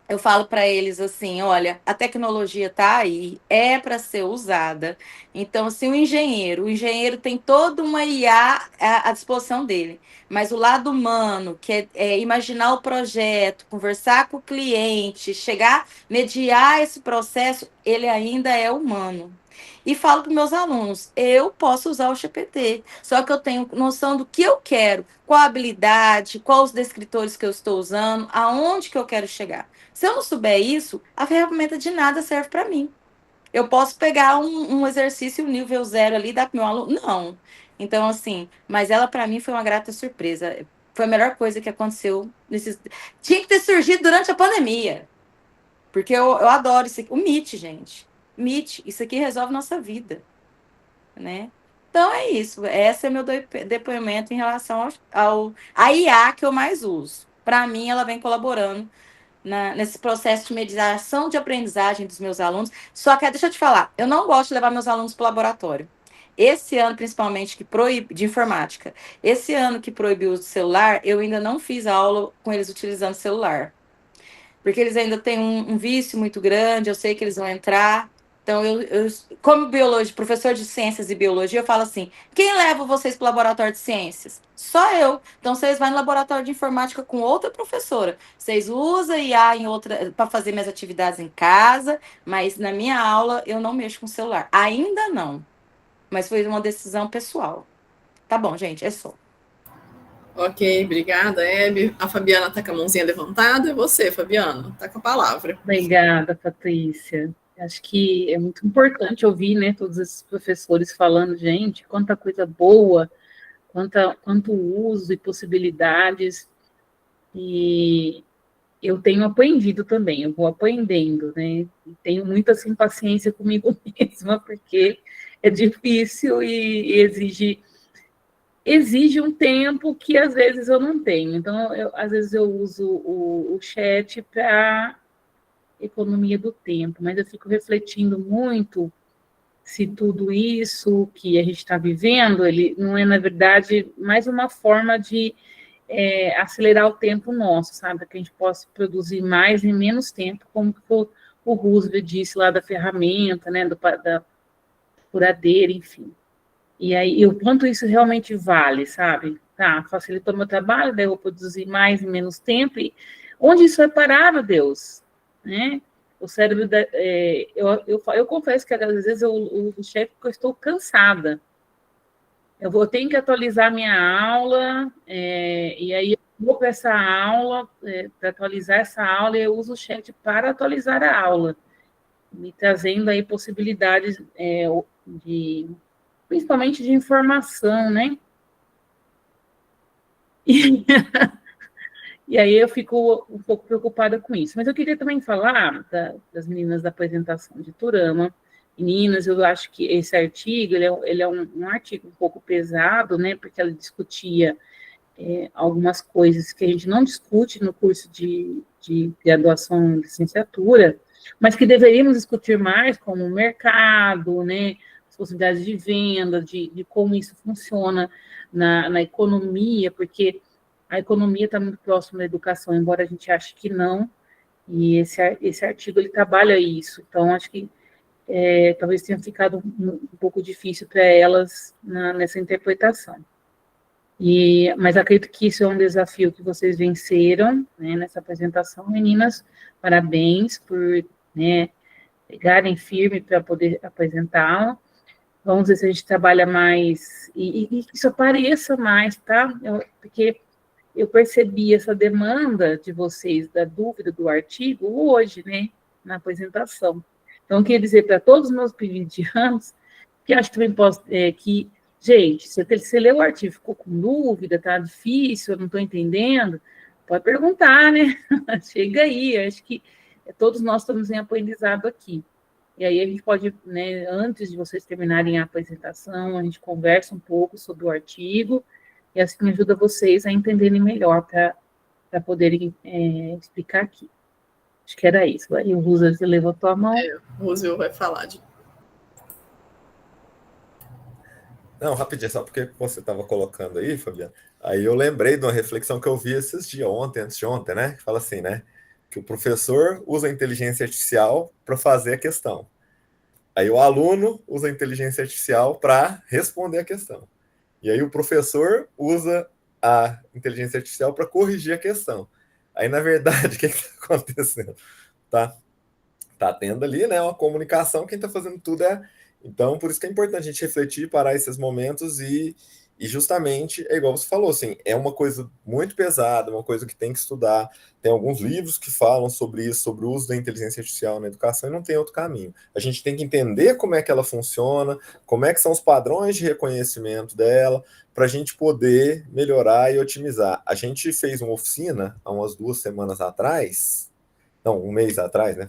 eu falo para eles assim, olha, a tecnologia está aí, é para ser usada. Então, assim, o engenheiro tem toda uma IA à disposição dele, mas o lado humano, que é imaginar o projeto, conversar com o cliente, chegar, mediar esse processo, ele ainda é humano. E falo para meus alunos, eu posso usar o GPT, só que eu tenho noção do que eu quero, qual a habilidade, quais os descritores que eu estou usando, aonde que eu quero chegar. Se eu não souber isso, a ferramenta de nada serve para mim. Eu posso pegar um exercício nível 0 ali e dar para meu aluno? Não. Então, assim, mas ela para mim foi uma grata surpresa. Foi a melhor coisa que aconteceu. Tinha que ter surgido durante a pandemia. Porque eu adoro isso aqui. O Meet, gente. Meet, isso aqui resolve nossa vida. Né? Então é isso. Esse é meu depoimento em relação à IA que eu mais uso. Para mim, ela vem colaborando nesse processo de mediação de aprendizagem dos meus alunos. Só que, deixa eu te falar, eu não gosto de levar meus alunos para o laboratório. Esse ano, principalmente, que proíbe, de informática, esse ano que proibiu o celular, eu ainda não fiz aula com eles utilizando celular. Porque eles ainda têm um vício muito grande, eu sei que eles vão entrar. Então, como biologia, professor de ciências e biologia, eu falo assim: quem leva vocês para o laboratório de ciências? Só eu. Então, vocês vão no laboratório de informática com outra professora. Vocês usam IA em outra para fazer minhas atividades em casa, mas na minha aula eu não mexo com celular. Ainda não. Mas foi uma decisão pessoal. Tá bom, gente, é só. Ok, obrigada, Hebe. A Fabiana está com a mãozinha levantada. E você, Fabiana, está com a palavra. Obrigada, Patrícia. Acho que é muito importante ouvir, né, todos esses professores falando, gente, quanta coisa boa, quanto uso e possibilidades. E eu tenho aprendido também, eu vou aprendendo, né? E tenho muita assim, paciência comigo mesma, porque é difícil e exige um tempo que às vezes eu não tenho. Então, às vezes eu uso o chat para economia do tempo, mas eu fico refletindo muito se tudo isso que a gente está vivendo, ele não é, na verdade, mais uma forma de acelerar o tempo nosso, sabe? Para que a gente possa produzir mais em menos tempo, como o Roosevelt disse lá da ferramenta, né, da furadeira, enfim. E aí, o quanto isso realmente vale, sabe? Tá, facilitou meu trabalho, daí eu vou produzir mais em menos tempo, e onde isso vai parar, meu Deus? Né? O cérebro, eu confesso que às vezes eu uso o chefe porque eu estou cansada. Eu tenho que atualizar minha aula, e aí eu vou para essa aula, para atualizar essa aula, e eu uso o chat para atualizar a aula, me trazendo aí possibilidades principalmente de informação, né? E aí eu fico um pouco preocupada com isso. Mas eu queria também falar das meninas da apresentação de Turama. Meninas, eu acho que esse artigo, ele é um artigo um pouco pesado, né? Porque ela discutia algumas coisas que a gente não discute no curso de graduação e licenciatura, mas que deveríamos discutir mais, como o mercado, né? Possibilidades de venda, de como isso funciona na economia, porque a economia está muito próxima da educação, embora a gente ache que não, e esse artigo ele trabalha isso. Então, acho que talvez tenha ficado um pouco difícil para elas nessa interpretação. Mas acredito que isso é um desafio que vocês venceram, né, nessa apresentação. Meninas, parabéns por, né, pegarem firme para poder apresentá-la. Vamos ver se a gente trabalha mais, e que isso apareça mais, tá? Porque eu percebi essa demanda de vocês, da dúvida do artigo, hoje, né, na apresentação. Então, eu queria dizer para todos os meus privilegianos, que acho que também posso, que, gente, se você leu o artigo, ficou com dúvida, tá difícil, eu não estou entendendo, pode perguntar, né? Chega aí, acho que todos nós estamos em aprendizado aqui. E aí a gente pode, né, antes de vocês terminarem a apresentação, a gente conversa um pouco sobre o artigo, e assim ajuda vocês a entenderem melhor para poderem explicar aqui. Acho que era isso. Aí o Roosevelt levantou a mão. O Roosevelt vai falar de... Não, rapidinho, só porque você estava colocando aí, Fabiana, aí eu lembrei de uma reflexão que eu vi esses dias, antes de ontem, né? Que fala assim, né? Que o professor usa a inteligência artificial para fazer a questão. Aí o aluno usa a inteligência artificial para responder a questão. E aí o professor usa a inteligência artificial para corrigir a questão. Aí, na verdade, o que está acontecendo? Tá tendo ali, né, uma comunicação, quem está fazendo tudo Então, por isso que é importante a gente refletir, parar esses momentos e justamente, é igual você falou, assim, é uma coisa muito pesada, uma coisa que tem que estudar. Tem alguns livros que falam sobre isso, sobre o uso da inteligência artificial na educação, e não tem outro caminho. A gente tem que entender como é que ela funciona, como é que são os padrões de reconhecimento dela, para a gente poder melhorar e otimizar. A gente fez uma oficina há umas 2 semanas atrás, não, um mês atrás, né,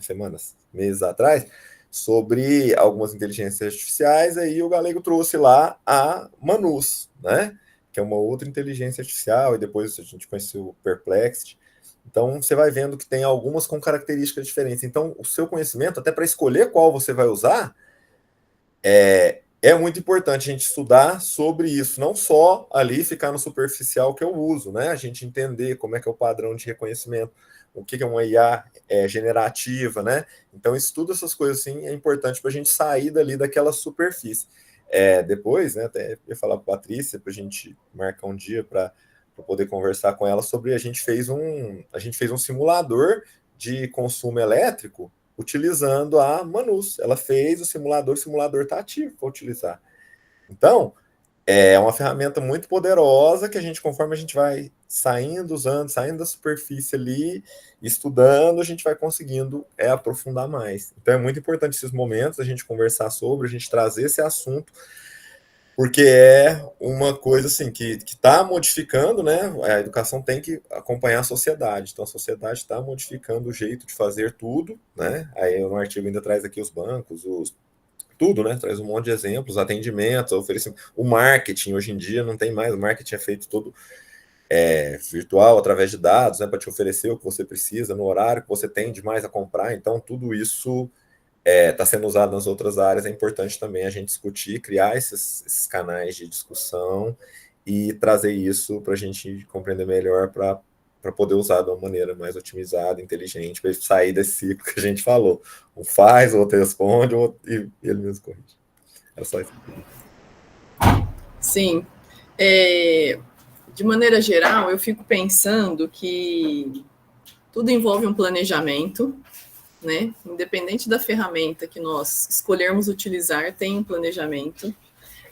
meses atrás, sobre algumas inteligências artificiais, aí o Galego trouxe lá a Manus, né? Que é uma outra inteligência artificial, e depois a gente conheceu o Perplexity. Então, você vai vendo que tem algumas com características diferentes. Então, o seu conhecimento, até para escolher qual você vai usar, é muito importante a gente estudar sobre isso, não só ali ficar no superficial que eu uso, né? A gente entender como é que é o padrão de reconhecimento, o que é uma IA generativa, né? Então, estudo essas coisas assim é importante para a gente sair dali daquela superfície. Depois, né, até ia falar para a Patrícia, para a gente marcar um dia para poder conversar com ela sobre, a gente fez um simulador de consumo elétrico utilizando a Manus. Ela fez o simulador está ativo para utilizar. Então, é uma ferramenta muito poderosa que a gente, conforme a gente vai saindo da superfície ali, estudando, a gente vai conseguindo aprofundar mais. Então é muito importante esses momentos, a gente conversar sobre, a gente trazer esse assunto, porque é uma coisa assim que está modificando, né? A educação tem que acompanhar a sociedade, então a sociedade está modificando o jeito de fazer tudo, né? Aí no artigo ainda traz aqui os bancos, tudo, né? Traz um monte de exemplos, atendimentos, oferecimento. O marketing, hoje em dia, não tem mais. O marketing é feito todo virtual, através de dados, né? Para te oferecer o que você precisa, no horário que você tem demais a comprar. Então, tudo isso está sendo usado nas outras áreas. É importante também a gente discutir, criar esses canais de discussão e trazer isso para a gente compreender melhor, para poder usar de uma maneira mais otimizada, inteligente, para sair desse ciclo que a gente falou. Um faz, o outro responde, e ele mesmo corrige. Era só isso. Sim. De maneira geral, eu fico pensando que tudo envolve um planejamento, né? Independente da ferramenta que nós escolhermos utilizar, tem um planejamento.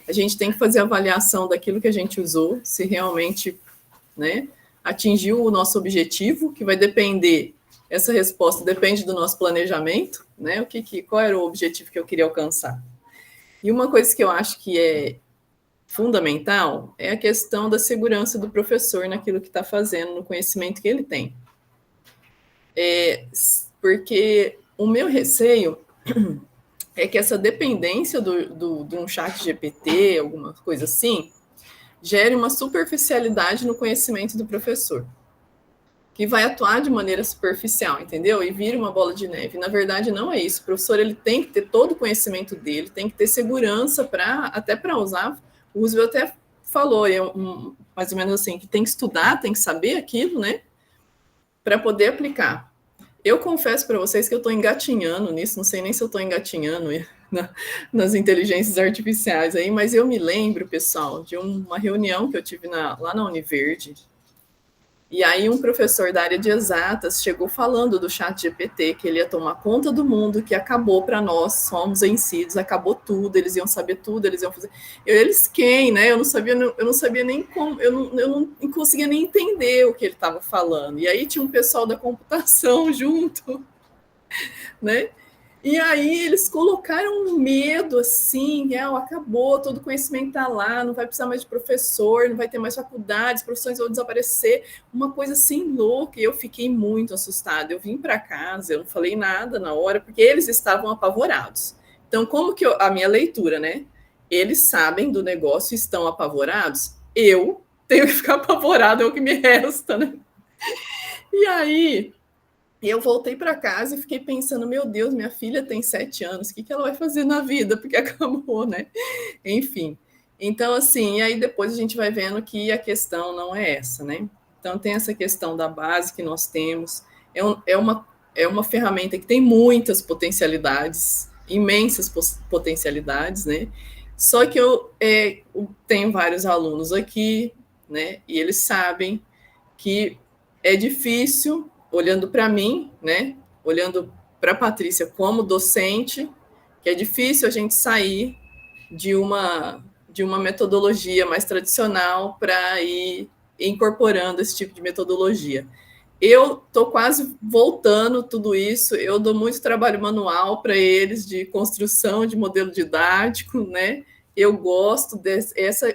A gente tem que fazer avaliação daquilo que a gente usou, se realmente, né, atingiu o nosso objetivo, que vai depender, essa resposta depende do nosso planejamento, né? Qual era o objetivo que eu queria alcançar? E uma coisa que eu acho que é fundamental é a questão da segurança do professor naquilo que está fazendo, no conhecimento que ele tem. Porque o meu receio é que essa dependência de um chat GPT, alguma coisa assim, gere uma superficialidade no conhecimento do professor, que vai atuar de maneira superficial, entendeu? E vira uma bola de neve. Na verdade, não é isso. O professor ele tem que ter todo o conhecimento dele, tem que ter segurança até para usar. O Roosevelt até falou, mais ou menos assim, que tem que estudar, tem que saber aquilo, né? Para poder aplicar. Eu confesso para vocês que eu estou engatinhando nisso, não sei nem se eu estou engatinhando nas inteligências artificiais aí, mas eu me lembro, pessoal, de uma reunião que eu tive lá na Univerde, e aí um professor da área de exatas chegou falando do ChatGPT, que ele ia tomar conta do mundo, que acabou para nós, somos vencidos, acabou tudo, eles iam saber tudo, eles iam fazer... Eles quem, né? Eu não sabia nem como, eu não conseguia nem entender o que ele estava falando. E aí tinha um pessoal da computação junto, né? E aí eles colocaram um medo assim, acabou, todo o conhecimento está lá, não vai precisar mais de professor, não vai ter mais faculdades, profissões vão desaparecer, uma coisa assim louca, e eu fiquei muito assustada. Eu vim para casa, eu não falei nada na hora, porque eles estavam apavorados. Então, como que a minha leitura, né? Eles sabem do negócio e estão apavorados, eu tenho que ficar apavorado, é o que me resta, né? E aí... eu voltei para casa e fiquei pensando, meu Deus, minha filha tem 7 anos, o que ela vai fazer na vida? Porque acabou, né? Enfim. Então, assim, e aí depois a gente vai vendo que a questão não é essa, né? Então, tem essa questão da base que nós temos. É uma ferramenta que tem muitas potencialidades, imensas potencialidades, né? Só que eu tenho vários alunos aqui, né? E eles sabem que é difícil... olhando para mim, né? Olhando para a Patrícia como docente, que é difícil a gente sair de uma metodologia mais tradicional para ir incorporando esse tipo de metodologia. Eu estou quase voltando tudo isso, eu dou muito trabalho manual para eles de construção de modelo didático, né? Eu gosto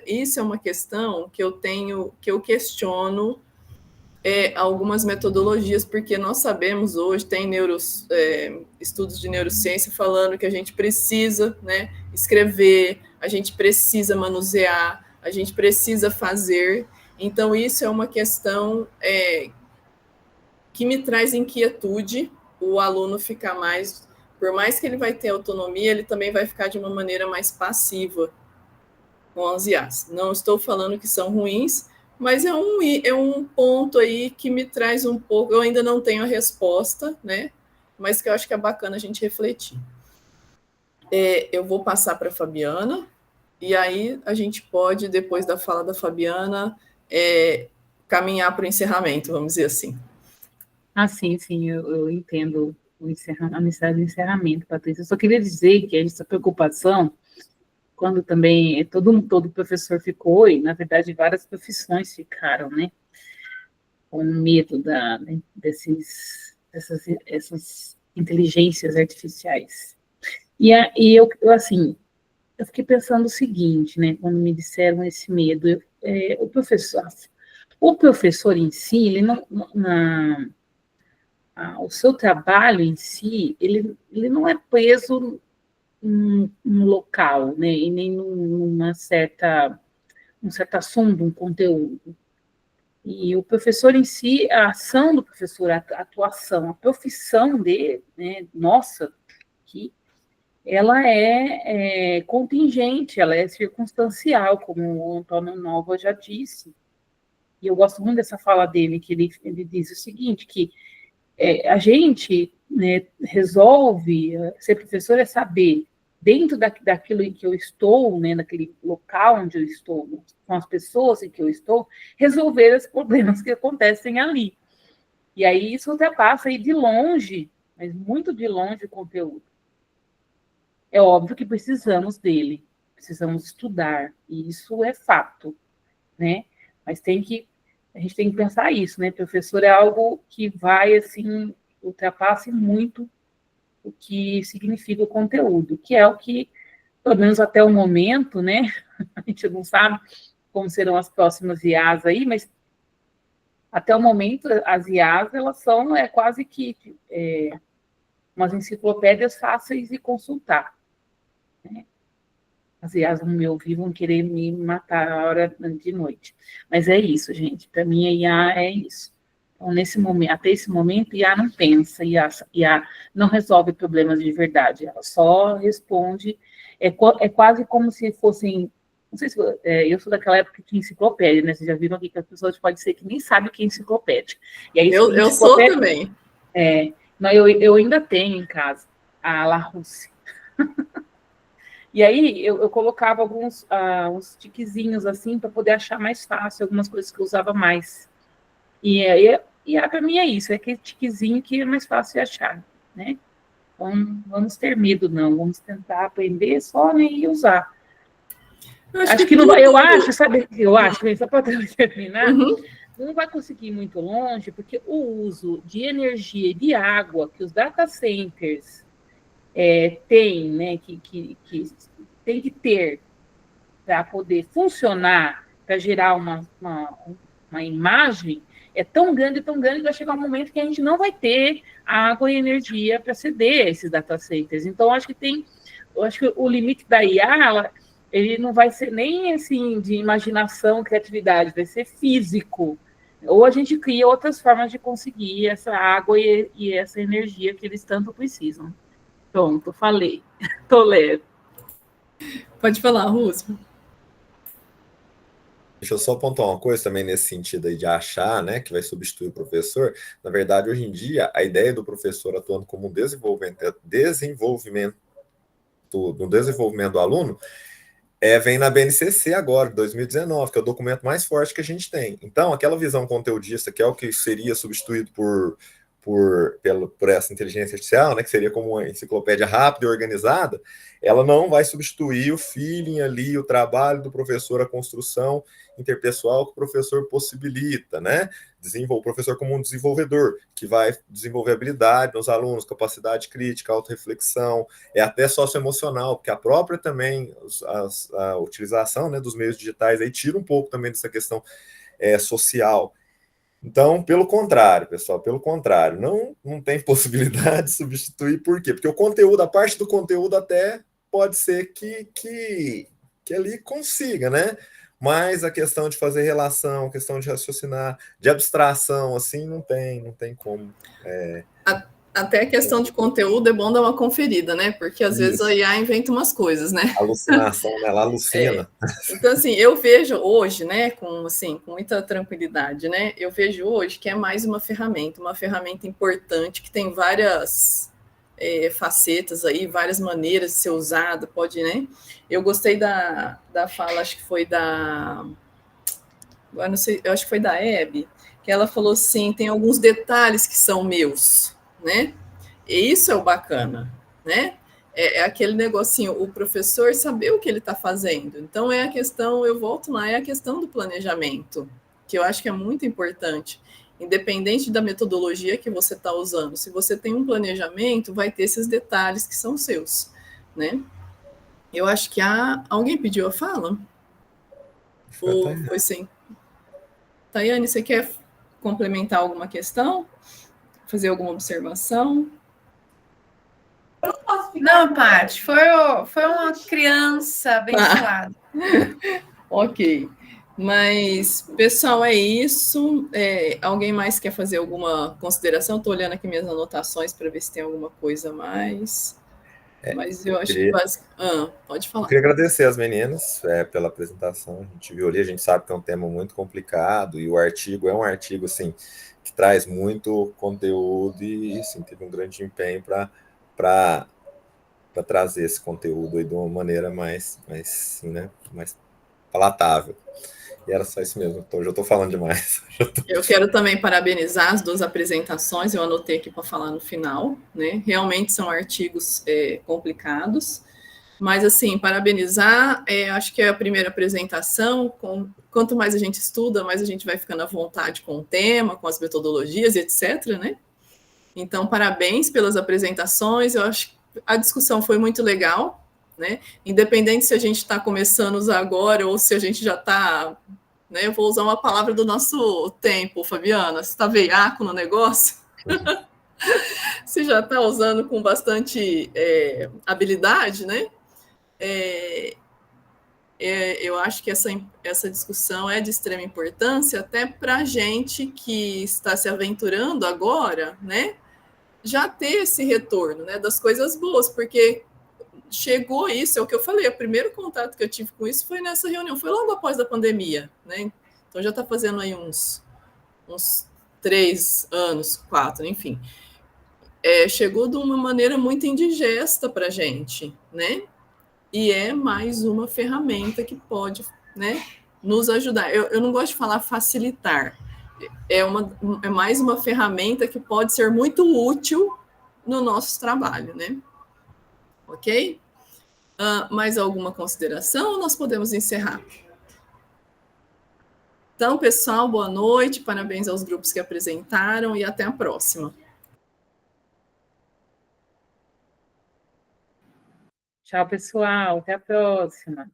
isso é uma questão que eu questiono algumas metodologias, porque nós sabemos hoje, tem estudos de neurociência falando que a gente precisa, né, escrever, a gente precisa manusear, a gente precisa fazer. Então, isso é uma questão que me traz inquietude, o aluno ficar mais... por mais que ele vai ter autonomia, ele também vai ficar de uma maneira mais passiva com as IAs. Não estou falando que são ruins, mas é um ponto aí que me traz um pouco... eu ainda não tenho a resposta, né? Mas que eu acho que é bacana a gente refletir. Eu vou passar para a Fabiana, e aí a gente pode, depois da fala da Fabiana, caminhar para o encerramento, vamos dizer assim. Ah, sim, eu entendo a necessidade do encerramento, Patrícia. Eu só queria dizer que essa preocupação, quando também todo professor ficou, e na verdade várias profissões ficaram, né, com medo dessas inteligências artificiais. E eu fiquei pensando o seguinte, né, quando me disseram esse medo, o professor em si, ele o seu trabalho em si, ele não é preso num local, né, e nem um certo assunto, um conteúdo. E o professor em si, a ação do professor, a atuação, a profissão dele, né, nossa, que ela é contingente, ela é circunstancial, como o Antônio Nova já disse. E eu gosto muito dessa fala dele, que ele diz o seguinte, que a gente, né, resolve, ser professor é saber, dentro daquilo em que eu estou, né, naquele local onde eu estou, com as pessoas em que eu estou, resolver os problemas que acontecem ali. E aí isso ultrapassa aí de longe, mas muito de longe o conteúdo. É óbvio que precisamos dele, precisamos estudar, e isso é fato, né? Mas a gente tem que pensar isso, né? Professor é algo que vai, assim, ultrapassa muito o que significa o conteúdo, que é o que, pelo menos até o momento, né? A gente não sabe como serão as próximas IAs aí, mas até o momento as IAs, elas são quase que umas enciclopédias fáceis de consultar, né? As IAs vão me ouvir, vão querer me matar a hora de noite. Mas é isso, gente. Para mim, a IA é isso. Então, até esse momento, IA não pensa, IA não resolve problemas de verdade. Ela só responde. É quase como se fossem não sei se eu sou daquela época que tinha enciclopédia, né? Vocês já viram aqui que as pessoas pode ser que nem sabem o que é enciclopédia. E aí, eu sou também. Não, eu ainda tenho em casa a Larousse. E aí eu colocava alguns uns tiquezinhos assim para poder achar mais fácil algumas coisas que eu usava mais. E para mim é isso, é aquele tiquezinho que é mais fácil de achar, né? Então, vamos ter medo, não. Vamos tentar aprender só, né, e usar. Acho que não vai, eu acho, só para terminar, não vai conseguir ir muito longe, porque o uso de energia e de água que os data centers têm, né, que tem que ter para poder funcionar, para gerar uma imagem, é tão grande, que vai chegar um momento que a gente não vai ter água e energia para ceder a esses data centers. Então, acho que o limite da IA, ele não vai ser nem assim de imaginação, criatividade, vai ser físico. Ou a gente cria outras formas de conseguir essa água e essa energia que eles tanto precisam. Pronto, falei. Tô leve. Pode falar, Rússio. Deixa eu só pontuar uma coisa também nesse sentido aí de achar, né, que vai substituir o professor. Na verdade, hoje em dia, a ideia do professor atuando como um desenvolvimento do aluno vem na BNCC agora, 2019, que é o documento mais forte que a gente tem. Então, aquela visão conteudista, que é o que seria substituído por essa inteligência artificial, né, que seria como uma enciclopédia rápida e organizada, ela não vai substituir o feeling ali, o trabalho do professor, a construção interpessoal que o professor possibilita, né? O professor como um desenvolvedor, que vai desenvolver habilidade nos alunos, capacidade crítica, autorreflexão, até socioemocional, porque a própria também, a utilização, né, dos meios digitais aí tira um pouco também dessa questão social. Então, pelo contrário, pessoal, não tem possibilidade de substituir. Por quê? Porque a parte do conteúdo até pode ser que ali consiga, né? Mas a questão de fazer relação, a questão de raciocinar, de abstração, assim, não tem como. Até a questão de conteúdo é bom dar uma conferida, né? Porque às vezes a IA inventa umas coisas, né? Alucinação, né? Ela alucina. Então, assim, eu vejo hoje, né, com muita tranquilidade, né? Eu vejo hoje que é mais uma ferramenta importante, que tem várias facetas aí, várias maneiras de ser usada, pode, né? Eu gostei da fala, acho que foi agora não sei, eu acho que foi da Hebe, que ela falou assim, tem alguns detalhes que são meus, né? E isso é o bacana, né? É aquele negocinho, o professor saber o que ele está fazendo. Então, eu volto lá, é a questão do planejamento, que eu acho que é muito importante. Independente da metodologia que você está usando, se você tem um planejamento, vai ter esses detalhes que são seus, né? Eu acho que alguém pediu a fala? Ou foi sim? Tayane, você quer complementar alguma questão? Fazer alguma observação? Não, Paty, foi uma criança abençoada. Ok. Mas, pessoal, é isso. Alguém mais quer fazer alguma consideração? Estou olhando aqui minhas anotações para ver se tem alguma coisa a mais. Mas eu acho que pode falar. Eu queria agradecer às meninas pela apresentação. A gente viu ali, a gente sabe que é um tema muito complicado e o artigo é um artigo assim, que traz muito conteúdo e assim, teve um grande empenho para trazer esse conteúdo aí de uma maneira mais palatável. E era só isso mesmo. Hoje eu estou falando demais. Eu quero também parabenizar as duas apresentações, eu anotei aqui para falar no final, né? Realmente são artigos complicados, mas assim, parabenizar, acho que é a primeira apresentação, quanto mais a gente estuda, mais a gente vai ficando à vontade com o tema, com as metodologias, etc., né? Então, parabéns pelas apresentações, eu acho que a discussão foi muito legal, né? Independente se a gente está começando a usar agora ou se a gente já está, né? Eu vou usar uma palavra do nosso tempo, Fabiana, você está veiaco no negócio? Se já está usando com bastante habilidade, né? Eu acho que essa discussão é de extrema importância até para a gente que está se aventurando agora, né? Já ter esse retorno, né? Das coisas boas, porque chegou isso, é o que eu falei, o primeiro contato que eu tive com isso foi nessa reunião, foi logo após a pandemia, né? Então já está fazendo aí uns 3 anos, 4, enfim. Chegou de uma maneira muito indigesta para a gente, né? E é mais uma ferramenta que pode, né, nos ajudar. Eu não gosto de falar facilitar. É mais uma ferramenta que pode ser muito útil no nosso trabalho, né? Ok? Mais alguma consideração ou nós podemos encerrar? Então, pessoal, boa noite, parabéns aos grupos que apresentaram e até a próxima. Tchau, pessoal. Até a próxima.